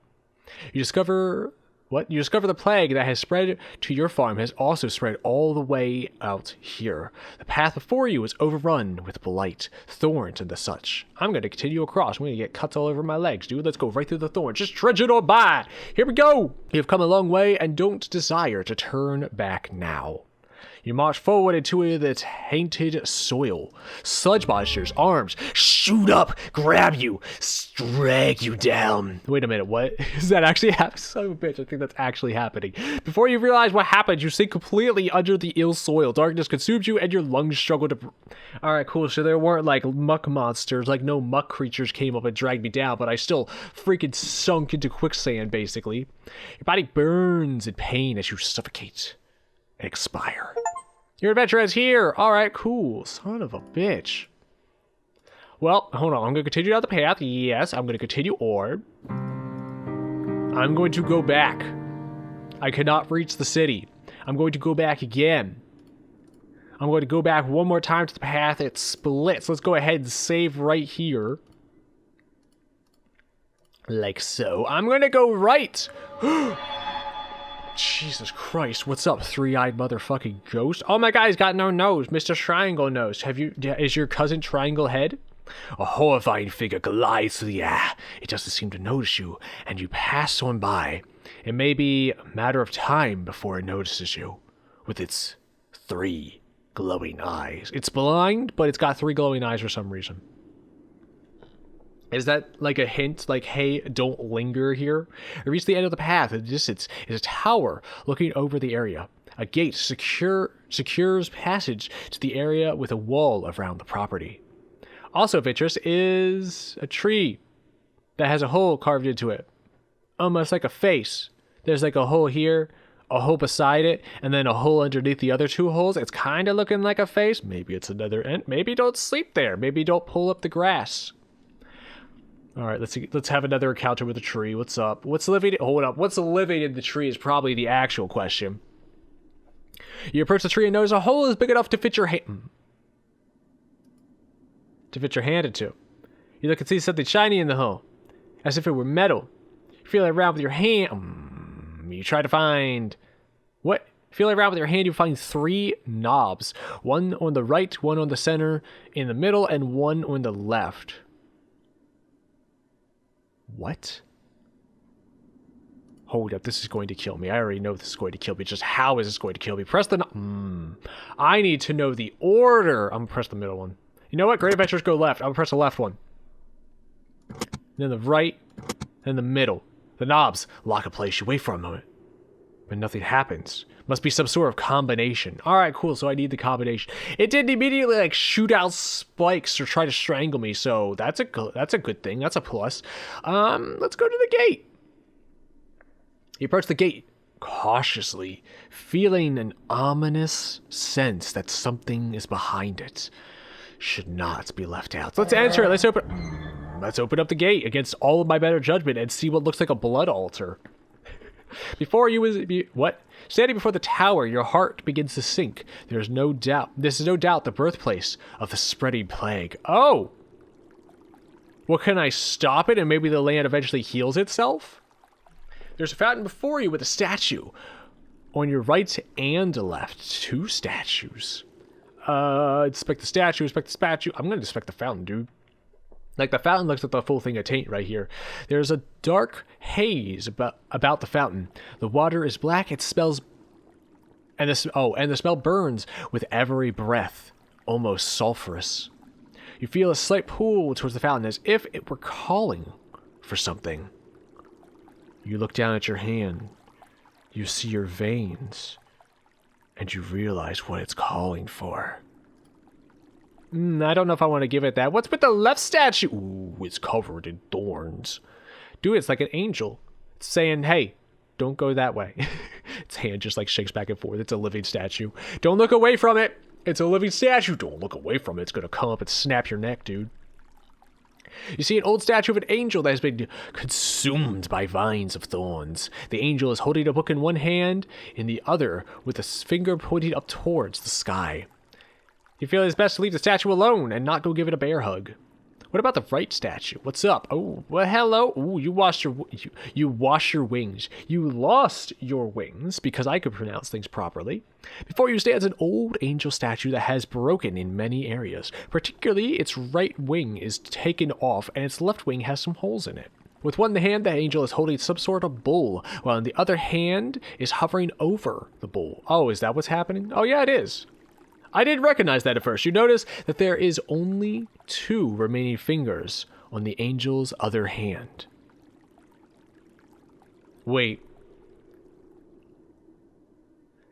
Speaker 1: You discover... what? You discover the plague that has spread to your farm has also spread all the way out here. The path before you is overrun with blight, thorns, and the such. I'm going to continue across. I'm going to get cuts all over my legs, dude. Let's go right through the thorns. Just trudge it on by. Here we go. You've come a long way and don't desire to turn back now. You march forward into the tainted soil. Sludge monsters, arms, shoot up, grab you, drag you down. Wait a minute, what? Is that actually happening? Son of a bitch, I think that's actually happening. Before you realize what happened, you sink completely under the ill soil. Darkness consumes you and your lungs struggle to... Alright, cool, so there weren't like muck monsters, like no muck creatures came up and dragged me down, but I still freaking sunk into quicksand, basically. Your body burns in pain as you suffocate and expire. Your adventure is here. All right, cool. Son of a bitch. Well, hold on. I'm going to continue down the path. Yes, I'm going to continue orb. I'm going to go back. I cannot reach the city. I'm going to go back again. I'm going to go back one more time to the path. It splits. Let's go ahead and save right here. Like so. I'm going to go right. Jesus Christ, what's up, three-eyed motherfucking ghost? Oh my god, he's got no nose, Mr. Triangle Nose. Is your cousin Triangle Head? A horrifying figure glides through the air. It doesn't seem to notice you, and you pass on by. It may be a matter of time before it notices you, with its 3 glowing eyes. It's blind, but it's got 3 glowing eyes for some reason. Is that like a hint, like, hey, don't linger here? You reach the end of the path. In the distance is a tower looking over the area. A gate secures passage to the area with a wall around the property. Also of interest is a tree that has a hole carved into it. Almost like a face. There's like a hole here, a hole beside it, and then a hole underneath the other 2 holes. It's kind of looking like a face. Maybe it's another end. Maybe don't sleep there. Maybe don't pull up the grass. All right, let's have another encounter with the tree. What's up? What's living? Hold up. What's living in the tree is probably the actual question. You approach the tree and notice a hole is big enough to fit your hand. Into. You look and see something shiny in the hole, as if it were metal. You feel it around with your hand. You try to find what? Feel around with your hand. You find 3 knobs. One on the right, one on the center, in the middle, and one on the left. What? Hold up, this is going to kill me. I already know this is going to kill me. Just how is this going to kill me? Press the... I need to know the order. I'm going to press the middle one. You know what? Great adventures go left. I'm going to press the left one. Then the right, then the middle. The knobs lock in place. You wait for a moment, but nothing happens. Must be some sort of combination. All right, cool. So I need the combination. It didn't immediately like shoot out spikes or try to strangle me. So that's a good thing. That's a plus. Let's go to the gate. You approach the gate cautiously, feeling an ominous sense that something is behind it. Should not be left out. Let's enter it. Let's open up the gate against all of my better judgment and see what looks like a blood altar. Standing before the tower, your heart begins to sink. This is no doubt the birthplace of the spreading plague. Oh! Well, can I stop it and maybe the land eventually heals itself? There's a fountain before you with a statue. On your right and left, 2 statues. Inspect the statue, I'm gonna inspect the fountain, dude. Like, the fountain looks like the full thing of taint right here. There's a dark haze about the fountain. The water is black, it smells... And the smell burns with every breath, almost sulfurous. You feel a slight pull towards the fountain as if it were calling for something. You look down at your hand. You see your veins. And you realize what it's calling for. I don't know if I want to give it that. What's with the left statue? Ooh, it's covered in thorns. Dude, it's like an angel. It's saying, hey, don't go that way. Its hand just like shakes back and forth. It's a living statue. Don't look away from it. It's a living statue. Don't look away from it. It's going to come up and snap your neck, dude. You see an old statue of an angel that has been consumed by vines of thorns. The angel is holding a book in one hand, in the other, with a finger pointing up towards the sky. You feel it's best to leave the statue alone and not go give it a bear hug. What about the right statue? What's up? Oh, well, hello. Ooh, you wash your wings. You lost your wings, because I could pronounce things properly. Before you stands an old angel statue that has broken in many areas. Particularly, its right wing is taken off, and its left wing has some holes in it. With one hand, the angel is holding some sort of bull, while in the other hand is hovering over the bull. Oh, is that what's happening? Oh, yeah, it is. I didn't recognize that at first. You notice that there is only 2 remaining fingers on the angel's other hand. Wait.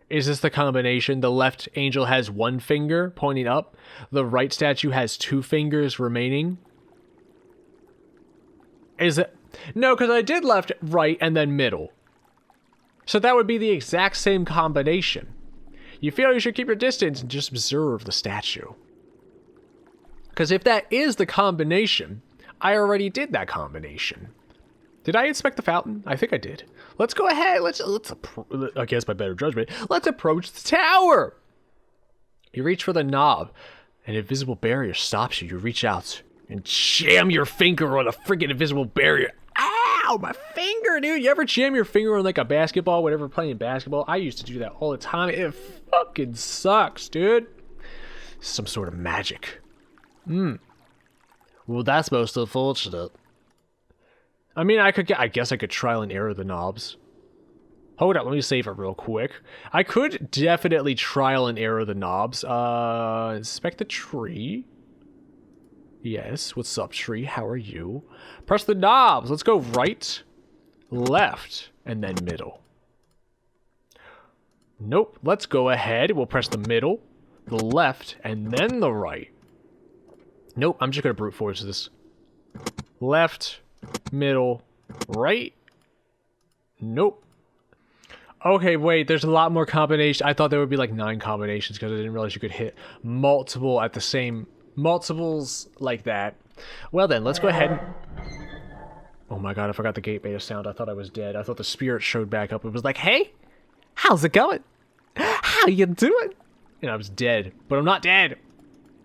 Speaker 1: Is this the combination? The left angel has 1 finger pointing up. The right statue has 2 fingers remaining. Is it? No, because I did left, right, and then middle. So that would be the exact same combination. You feel you should keep your distance and just observe the statue. Because if that is the combination, I already did that combination. Did I inspect the fountain? I think I did. Let's go ahead. Let's against my better judgment, let's approach the tower. You reach for the knob. An invisible barrier stops you. You reach out and jam your finger on a freaking invisible barrier. Ow, my finger, dude. You ever jam your finger on like a basketball, whatever, playing basketball? I used to do that all the time. It fucking sucks, dude. Some sort of magic. Well, that's most unfortunate. I mean, I guess I could trial and error the knobs. Hold up, let me save it real quick. I could definitely trial and error the knobs. Inspect the tree. Yes, what's up, tree? How are you? Press the knobs. Let's go right, left, and then middle. Nope, let's go ahead. We'll press the middle, the left, and then the right. Nope, I'm just going to brute force this. Left, middle, right. Nope. Okay, wait, there's a lot more combinations. I thought there would be like 9 combinations because I didn't realize you could hit multiple at the same... multiples like that. Well then, let's go ahead and... Oh my god, I forgot the gate beta sound. I thought I was dead. I thought the spirit showed back up. It was like, hey, how's it going? How you doing? And I was dead. But I'm not dead.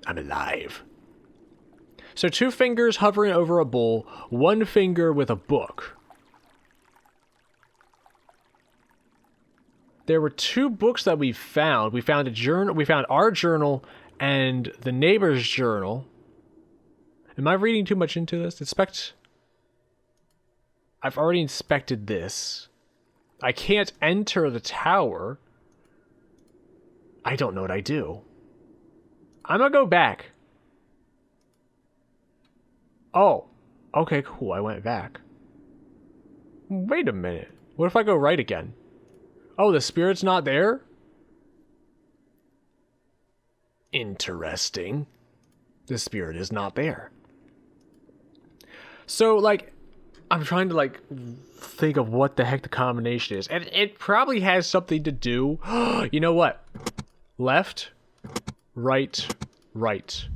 Speaker 1: I'm alive. So 2 fingers hovering over a bull, 1 finger with a book. There were 2 books that we found. We found a journal. We found our journal and the neighbor's journal. Am I reading too much into this? I've already inspected this. I can't enter the tower. I don't know what I do. I'm gonna go back. Oh, okay, cool. I went back. Wait a minute. What if I go right again? Oh, the spirit's not there? Interesting. The spirit is not there. So, like, I'm trying to like think of what the heck the combination is, and it probably has something to do. You know what? Left, right, right.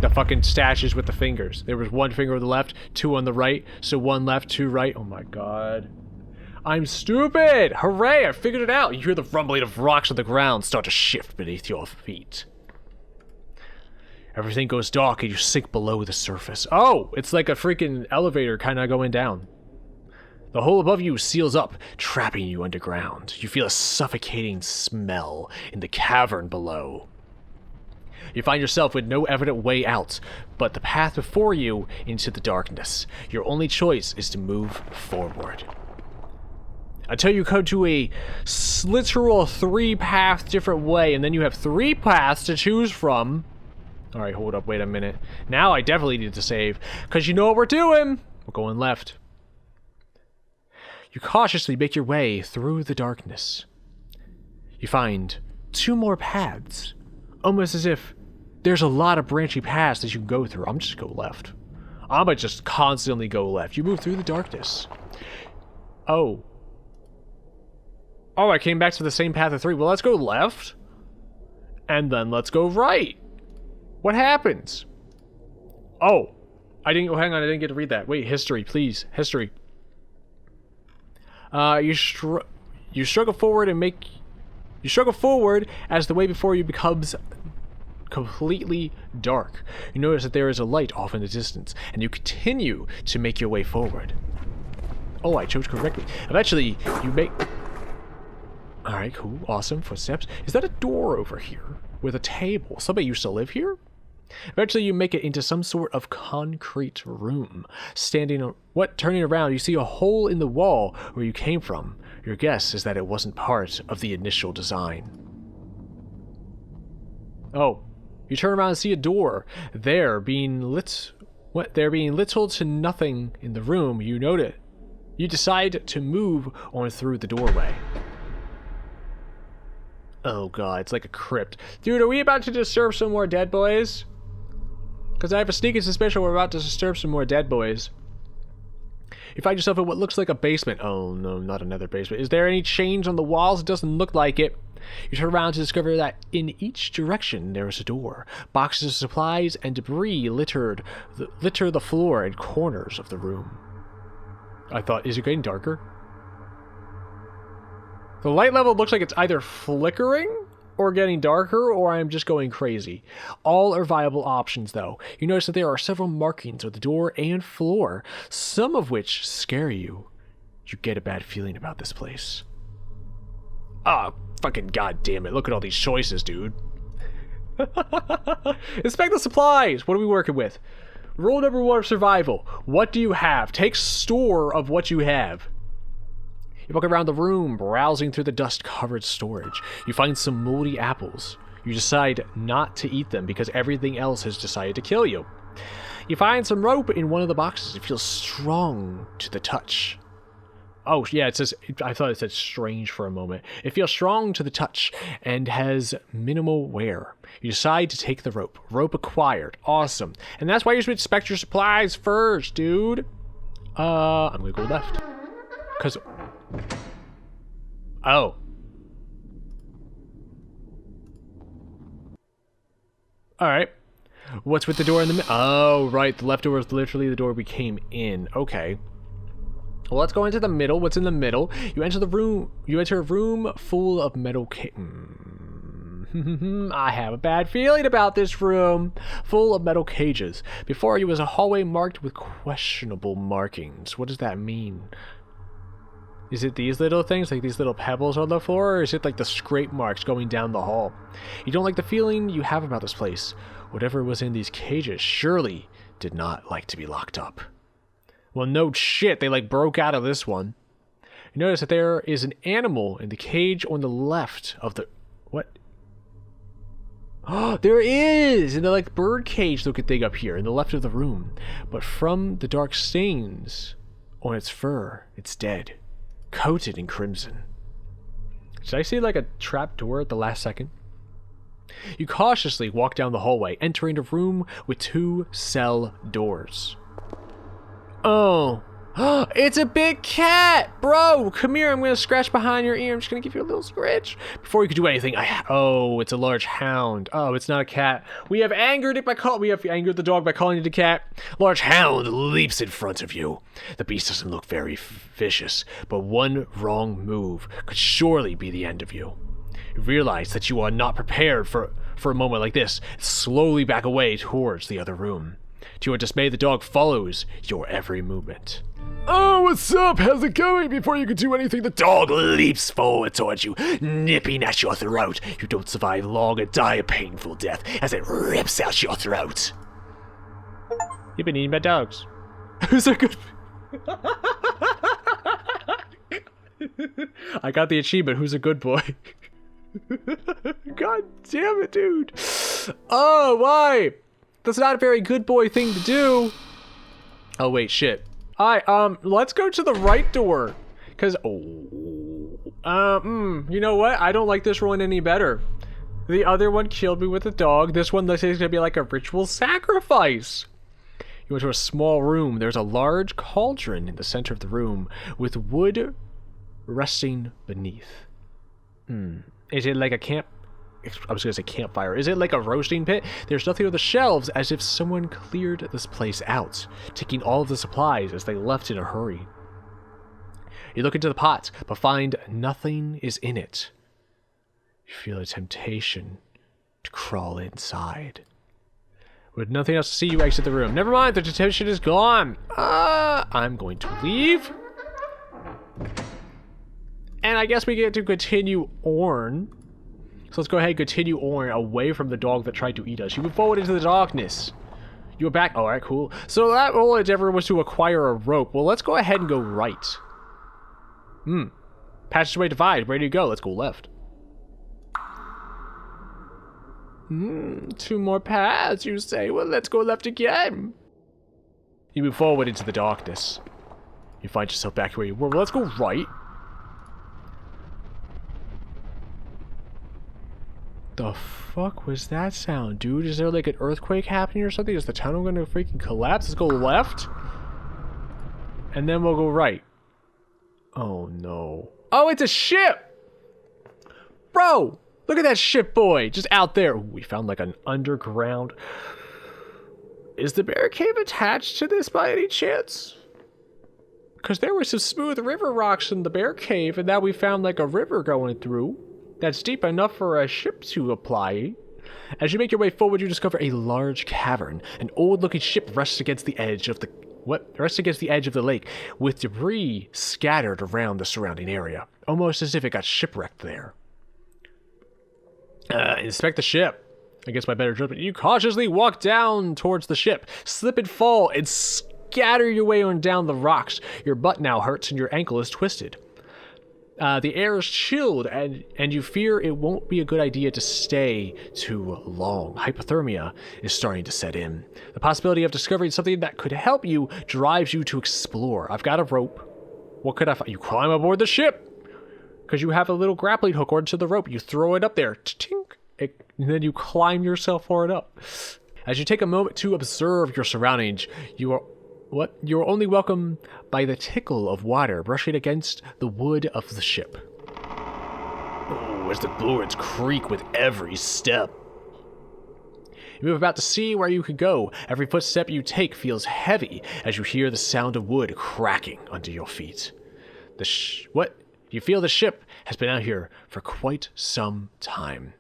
Speaker 1: The fucking stashes with the fingers. There was one finger on the left, two on the right, so one left, two right. Oh my god. I'm stupid! Hooray, I figured it out! You hear the rumbling of rocks on the ground start to shift beneath your feet. Everything goes dark and you sink below the surface. Oh, it's like a freaking elevator kind of going down. The hole above you seals up, trapping you underground. You feel a suffocating smell in the cavern below. You find yourself with no evident way out, but the path before you into the darkness. Your only choice is to move forward. Until you come to a literal 3-path different way, and then you have 3 paths to choose from. Alright, hold up, wait a minute. Now I definitely need to save, because you know what we're doing! We're going left. You cautiously make your way through the darkness. You find 2 more paths, almost as if there's a lot of branching paths that you can go through. I'm just gonna go left. I'm gonna just constantly go left. You move through the darkness. Oh, I came back to the same path of 3. Well, let's go left, and then let's go right. What happens? Oh, hang on, I didn't get to read that. Wait, history, please, history. You struggle forward as the way before you becomes completely dark. You notice that there is a light off in the distance, and you continue to make your way forward. Oh, I chose correctly. Eventually, you make... Alright, cool, awesome, footsteps. Is that a door over here with a table? Somebody used to live here? Eventually, you make it into some sort of concrete room. Turning around, you see a hole in the wall where you came from. Your guess is that it wasn't part of the initial design. Oh, you turn around and see a door. There being little to nothing in the room, you note it. You decide to move on through the doorway. Oh god, it's like a crypt. Dude, are we about to disturb some more dead boys? Because I have a sneaking suspicion we're about to disturb some more dead boys. You find yourself in what looks like a basement. Oh no, not another basement. Is there any chains on the walls? It doesn't look like it. You turn around to discover that in each direction there is a door. Boxes of supplies and debris litter the floor and corners of the room. I thought, is it getting darker? The light level looks like it's either flickering or getting darker, or I'm just going crazy. All are viable options, though. You notice that there are several markings on the door and floor, some of which scare you. You get a bad feeling about this place. Ah, fucking goddamn it. Look at all these choices, dude. Inspect the supplies. What are we working with? Rule number 1 of survival. What do you have? Take store of what you have. You walk around the room, browsing through the dust-covered storage. You find some moldy apples. You decide not to eat them because everything else has decided to kill you. You find some rope in one of the boxes. It feels strong to the touch. Oh, yeah, it says... I thought it said strange for a moment. It feels strong to the touch and has minimal wear. You decide to take the rope. Rope acquired. Awesome. And that's why you should inspect your supplies first, dude. I'm gonna go left. Because... Oh. Alright. What's with the door in the middle? Oh, right. The left door is literally the door we came in. Okay. Well, let's go into the middle. What's in the middle? You enter the room. You enter a room full of metal I have a bad feeling about this room. Full of metal cages. Before you was a hallway marked with questionable markings. What does that mean? Is it these little things, like these little pebbles on the floor, or is it like the scrape marks going down the hall? You don't like the feeling you have about this place. Whatever was in these cages surely did not like to be locked up. Well, no shit, they like broke out of this one. You notice that there is an animal in the cage on the left of the... What? Oh, there is! In the like bird cage looking thing up here, in the left of the room. But from the dark stains on its fur, it's dead. Coated in crimson. Did I see like a trap door at the last second? You cautiously walk down the hallway, entering a room with 2 cell doors. Oh. It's a big cat! Bro, come here. I'm going to scratch behind your ear. I'm just going to give you a little scratch. Before you can do anything, oh, it's a large hound. Oh, it's not a cat. We have angered the dog by calling it a cat. Large hound leaps in front of you. The beast doesn't look very vicious, but one wrong move could surely be the end of you. You realize that you are not prepared for a moment like this. Slowly back away towards the other room. To your dismay, the dog follows your every movement. Oh, what's up? How's it going? Before you can do anything, the dog leaps forward towards you, nipping at your throat. You don't survive long and die a painful death as it rips out your throat. You've been eaten by dogs. Who's a good... I got the achievement. Who's a good boy? God damn it, dude. Oh, why? That's not a very good boy thing to do. Oh, wait, shit. Alright, let's go to the right door. Cause, you know what? I don't like this one any better. The other one killed me with a dog. This one looks like it's gonna be like a ritual sacrifice. You went to a small room. There's a large cauldron in the center of the room with wood resting beneath. Is it like a I was gonna say campfire. Is it like a roasting pit? There's nothing on the shelves, as if someone cleared this place out, taking all of the supplies as they left in a hurry. You look into the pot, but find nothing is in it. You feel a temptation to crawl inside. With nothing else to see, you exit the room. Never mind, the temptation is gone. I'm going to leave. And I guess we get to continue on. So let's go ahead and continue on away from the dog that tried to eat us. You move forward into the darkness. You are back. Alright, cool. So that whole endeavor was to acquire a rope. Well, let's go ahead and go right. Passageway divide. Where do you go? Let's go left. 2 more paths, you say? Well, let's go left again. You move forward into the darkness. You find yourself back where you were. Well, let's go right. The fuck was that sound, dude? Is there like an earthquake happening or something? Is the tunnel gonna freaking collapse? Let's go left. And then we'll go right. Oh no. Oh, it's a ship! Bro! Look at that ship, boy! Just out there. Ooh, we found like an underground... Is the bear cave attached to this by any chance? Because there were some smooth river rocks in the bear cave, and now we found like a river going through. That's deep enough for a ship to apply. As you make your way forward, you discover a large cavern. An old-looking ship rests against the edge of the... Rests against the edge of the lake, with debris scattered around the surrounding area, almost as if it got shipwrecked there. Inspect the ship. Against my better judgment, you cautiously walk down towards the ship, slip and fall, and scatter your way on down the rocks. Your butt now hurts and your ankle is twisted. The air is chilled, and you fear it won't be a good idea to stay too long. Hypothermia is starting to set in. The possibility of discovering something that could help you drives you to explore. I've got a rope. What could I find? You climb aboard the ship, because you have a little grappling hook onto the rope. You throw it up there, tink, and then you climb yourself for it up. As you take a moment to observe your surroundings, you're only welcome by the tickle of water brushing against the wood of the ship. Oh, as the boards creak with every step. You move about to see where you can go. Every footstep you take feels heavy as you hear the sound of wood cracking under your feet. You feel the ship has been out here for quite some time.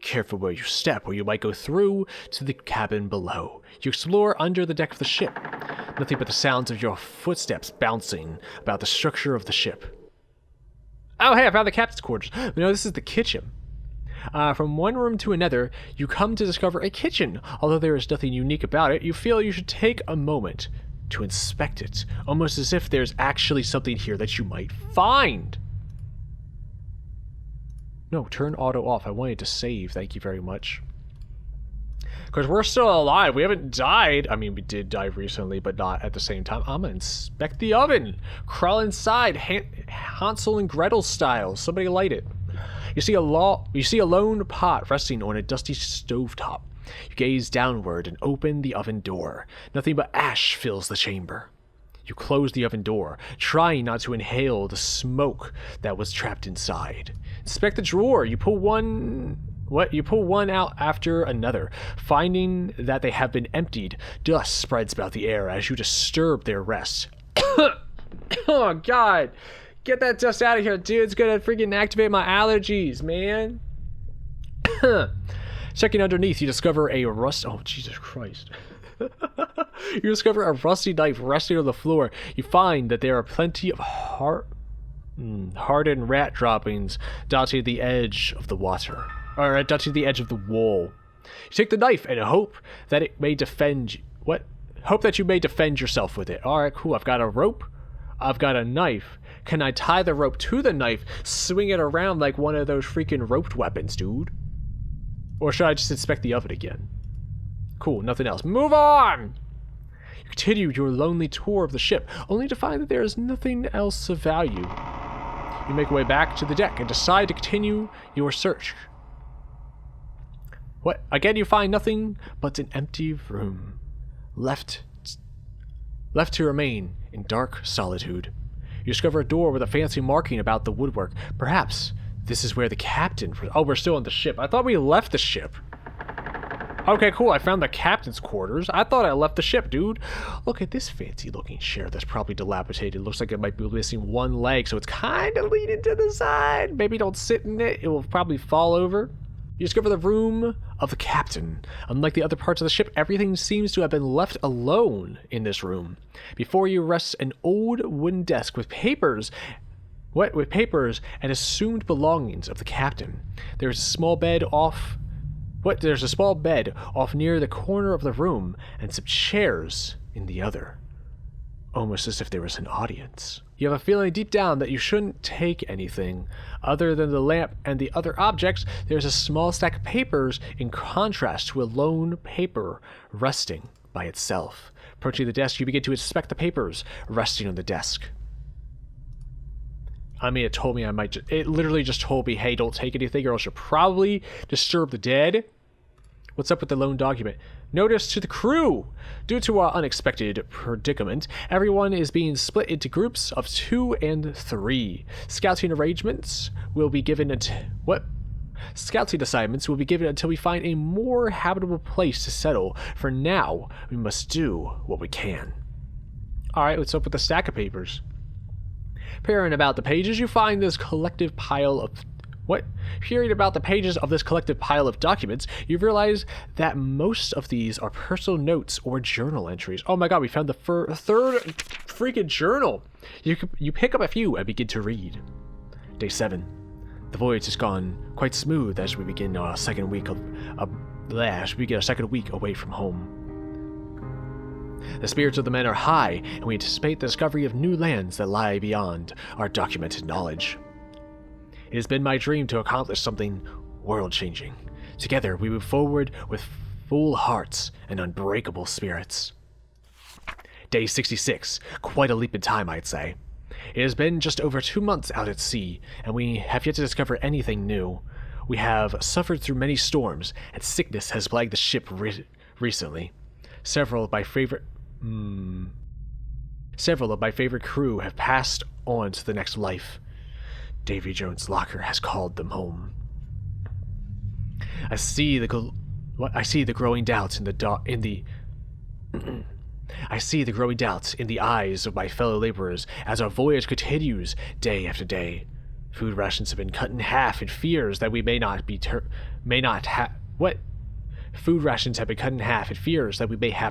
Speaker 1: Careful where you step, or you might go through to the cabin below. You explore under the deck of the ship. Nothing but the sounds of your footsteps bouncing about the structure of the ship. Oh, hey, I found the captain's quarters. No, this is the kitchen. From one room to another, you come to discover a kitchen. Although there is nothing unique about it, you feel you should take a moment to inspect it, almost as if there's actually something here that you might find. No, turn auto off. I wanted to save. Thank you very much. Because we're still alive. We haven't died. I mean, we did die recently, but not at the same time. I'm going to inspect the oven. Crawl inside. Hansel and Gretel style. Somebody light it. You see a lone pot resting on a dusty stovetop. You gaze downward and open the oven door. Nothing but ash fills the chamber. You close the oven door, trying not to inhale the smoke that was trapped inside. Inspect the drawer. You pull one out after another, finding that they have been emptied. Dust spreads about the air as you disturb their rest. Oh, God. Get that dust out of here, dude. It's gonna freaking activate my allergies, man. Checking underneath, you discover a Oh, Jesus Christ. You discover a rusty knife resting on the floor. You find that there are plenty of hardened rat droppings dotting the edge of the water. Or dotting the edge of the wall. You take the knife and hope that it may defend you. Hope that you may defend yourself with it. Alright, cool. I've got a rope. I've got a knife. Can I tie the rope to the knife, swing it around like one of those freaking roped weapons, dude? Or should I just inspect the oven again? Cool, nothing else. Move on! You continue your lonely tour of the ship, only to find that there is nothing else of value. You make your way back to the deck and decide to continue your search. Again, you find nothing but an empty room, left to remain in dark solitude. You discover a door with a fancy marking about the woodwork. Perhaps this is where the captain... Oh, we're still on the ship. I thought we left the ship. Okay, cool. I found the captain's quarters. I thought I left the ship, dude. Look at this fancy-looking chair that's probably dilapidated. Looks like it might be missing one leg, so it's kind of leaning to the side. Maybe don't sit in it. It will probably fall over. You discover the room of the captain. Unlike the other parts of the ship, everything seems to have been left alone in this room. Before you rests an old wooden desk with papers and assumed belongings of the captain. There's a small bed off near the corner of the room and some chairs in the other. Almost as if there was an audience. You have a feeling deep down that you shouldn't take anything. Other than the lamp and the other objects, there's a small stack of papers in contrast to a lone paper resting by itself. Approaching the desk, you begin to inspect the papers resting on the desk. I mean, it literally just told me, hey, don't take anything or else you'll probably disturb the dead. What's up with the lone document? Notice to the crew! Due to our unexpected predicament, everyone is being split into groups of 2 and 3. Scouting assignments will be given until we find a more habitable place to settle. For now, we must do what we can. Alright, what's up with the stack of papers? Peering about the pages, you find this collective pile of... Peering about the pages of this collective pile of documents, you realize that most of these are personal notes or journal entries. Oh my god, we found the third freaking journal. You pick up a few and begin to read. Day 7. The voyage has gone quite smooth as we begin our second week away from home. The spirits of the men are high, and we anticipate the discovery of new lands that lie beyond our documented knowledge. It has been my dream to accomplish something world-changing. Together, we move forward with full hearts and unbreakable spirits. Day 66. Quite a leap in time, I'd say. It has been just over 2 months out at sea, and we have yet to discover anything new. We have suffered through many storms, and sickness has plagued the ship recently. Several of my favorite crew have passed on to the next life. Davy Jones' locker has called them home. I see the growing doubts in the eyes of my fellow laborers as our voyage continues day after day. Food rations have been cut in half in fears that we may have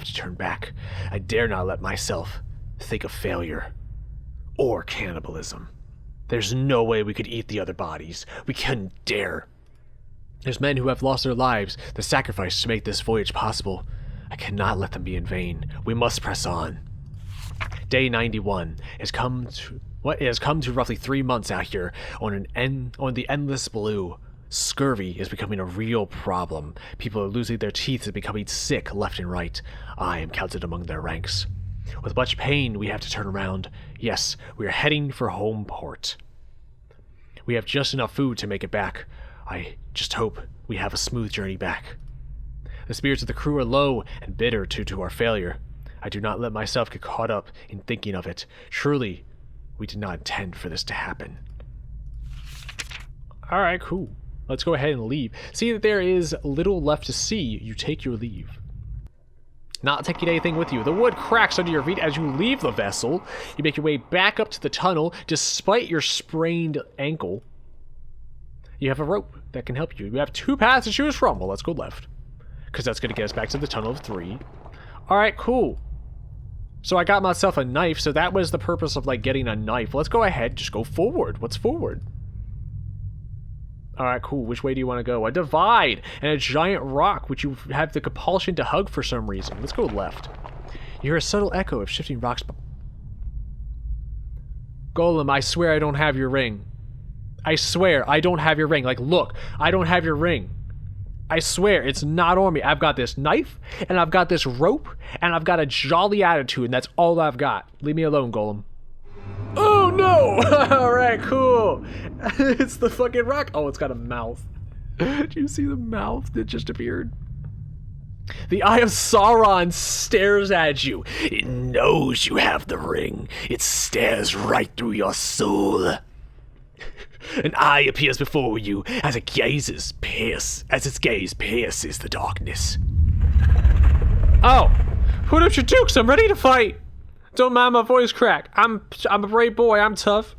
Speaker 1: to turn back. I dare not let myself think of failure or cannibalism. There's no way we could eat the other bodies. We couldn't dare. There's men who have lost their lives, the sacrifice to make this voyage possible. I cannot let them be in vain. We must press on. Day 91 has come to roughly 3 months out here on the endless blue. Scurvy is becoming a real problem. People are losing their teeth and becoming sick left and right. I am counted among their ranks. With much pain, we have to turn around. Yes, we are heading for home port. We have just enough food to make it back. I just hope we have a smooth journey back. The spirits of the crew are low and bitter due to our failure. I do not let myself get caught up in thinking of it. Truly, we did not intend for this to happen. Alright, cool. Let's go ahead and leave. See that there is little left to see. You take your leave. Not taking anything with you. The wood cracks under your feet as you leave the vessel. You make your way back up to the tunnel despite your sprained ankle. You have a rope that can help you. You have 2 paths to choose from. Well, let's go left, because that's going to get us back to the tunnel of 3. Alright, cool. So I got myself a knife, so that was the purpose of, like, getting a knife. Let's go ahead, just go forward. What's forward? Alright, cool. Which way do you want to go? A divide and a giant rock, which you have the compulsion to hug for some reason. Let's go left. You hear a subtle echo of shifting rocks. Golem, I swear I don't have your ring. I swear I don't have your ring. Like, look, I don't have your ring. I swear, it's not on me. I've got this knife, and I've got this rope, and I've got a jolly attitude, and that's all I've got. Leave me alone, Golem. Oh no! Alright, cool. It's the fucking rock. Oh, it's got a mouth. Do you see the mouth that just appeared? The Eye of Sauron stares at you. It knows you have the ring. It stares right through your soul. An eye appears before you as its gaze pierces the darkness. Oh, put up your dukes. I'm ready to fight. Don't mind my voice crack. I'm a brave boy. I'm tough.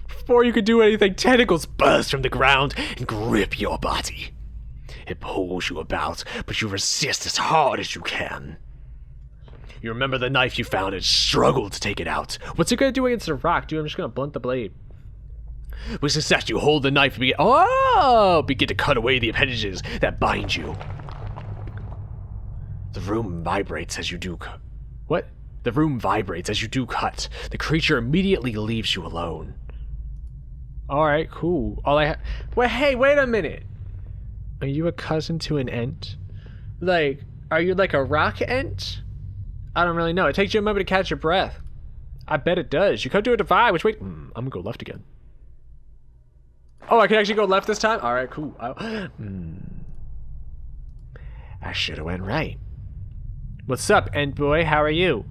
Speaker 1: Before you can do anything, tentacles burst from the ground and grip your body. It pulls you about, but you resist as hard as you can. You remember the knife you found and struggle to take it out. What's it gonna do against the rock, dude? I'm just gonna blunt the blade. With success, you hold the knife and begin to cut away the appendages that bind you. The room vibrates as you do. What? The room vibrates as you do cut. The creature immediately leaves you alone. Alright, cool. Wait, hey, wait a minute. Are you a cousin to an ent? Like, are you like a rock ent? I don't really know. It takes you a moment to catch your breath. I bet it does. You come to a divide, which I'm gonna go left again. Oh, I can actually go left this time? Alright, cool. I should've went right. What's up, ent boy? How are you?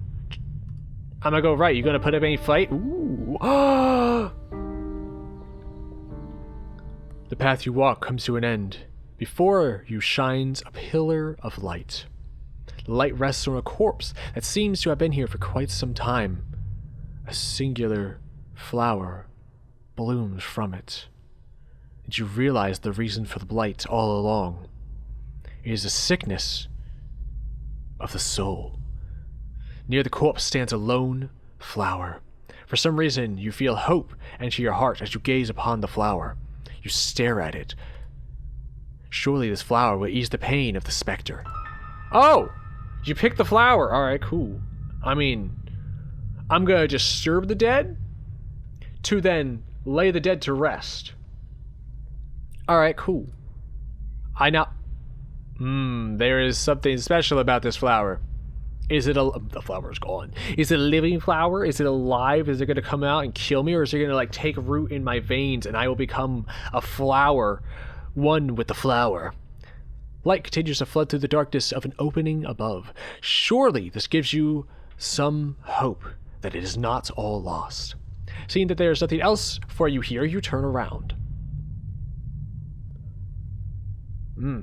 Speaker 1: I'm gonna go right. You gonna put up any fight? Ooh. The path you walk comes to an end. Before you shines a pillar of light. The light rests on a corpse that seems to have been here for quite some time. A singular flower blooms from it. And you realize the reason for the blight all along. It is a sickness of the soul. Near the corpse stands a lone flower. For some reason, you feel hope enter your heart as you gaze upon the flower. You stare at it. Surely this flower will ease the pain of the specter. Oh! You picked the flower. Alright, cool. I mean, I'm gonna disturb the dead to then lay the dead to rest. Alright, cool. There is something special about this flower. Is it the flower is gone. Is it a living flower? Is it alive? Is it going to come out and kill me? Or is it going to like take root in my veins and I will become a flower, one with the flower? Light continues to flood through the darkness of an opening above. Surely this gives you some hope that it is not all lost. Seeing that there is nothing else for you here, you turn around.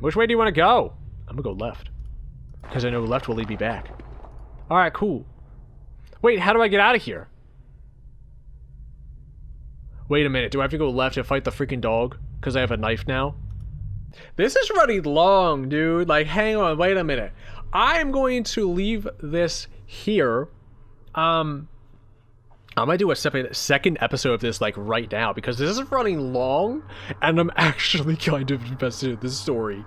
Speaker 1: Which way do you want to go? I'm going to go left. Because I know left will lead me back. Alright, cool. Wait, how do I get out of here? Wait a minute, do I have to go left and fight the freaking dog? Because I have a knife now? This is running long, dude. Like, hang on, wait a minute. I am going to leave this here. I might do a second episode of this, like, right now, because this is running long, and I'm actually kind of invested in this story.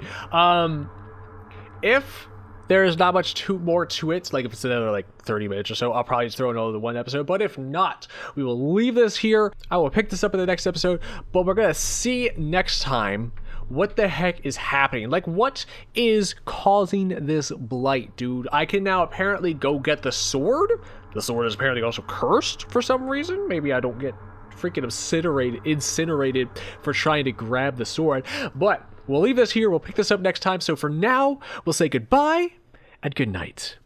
Speaker 1: If there is not much more to it, like if it's another, like, 30 minutes or so, I'll probably just throw another one episode, but if not, we will leave this here. I will pick this up in the next episode, but we're gonna see next time what the heck is happening. Like, what is causing this blight, dude? I can now apparently go get the sword. The sword is apparently also cursed for some reason. Maybe I don't get freaking incinerated for trying to grab the sword. But we'll leave this here. We'll pick this up next time. So for now, we'll say goodbye and good night.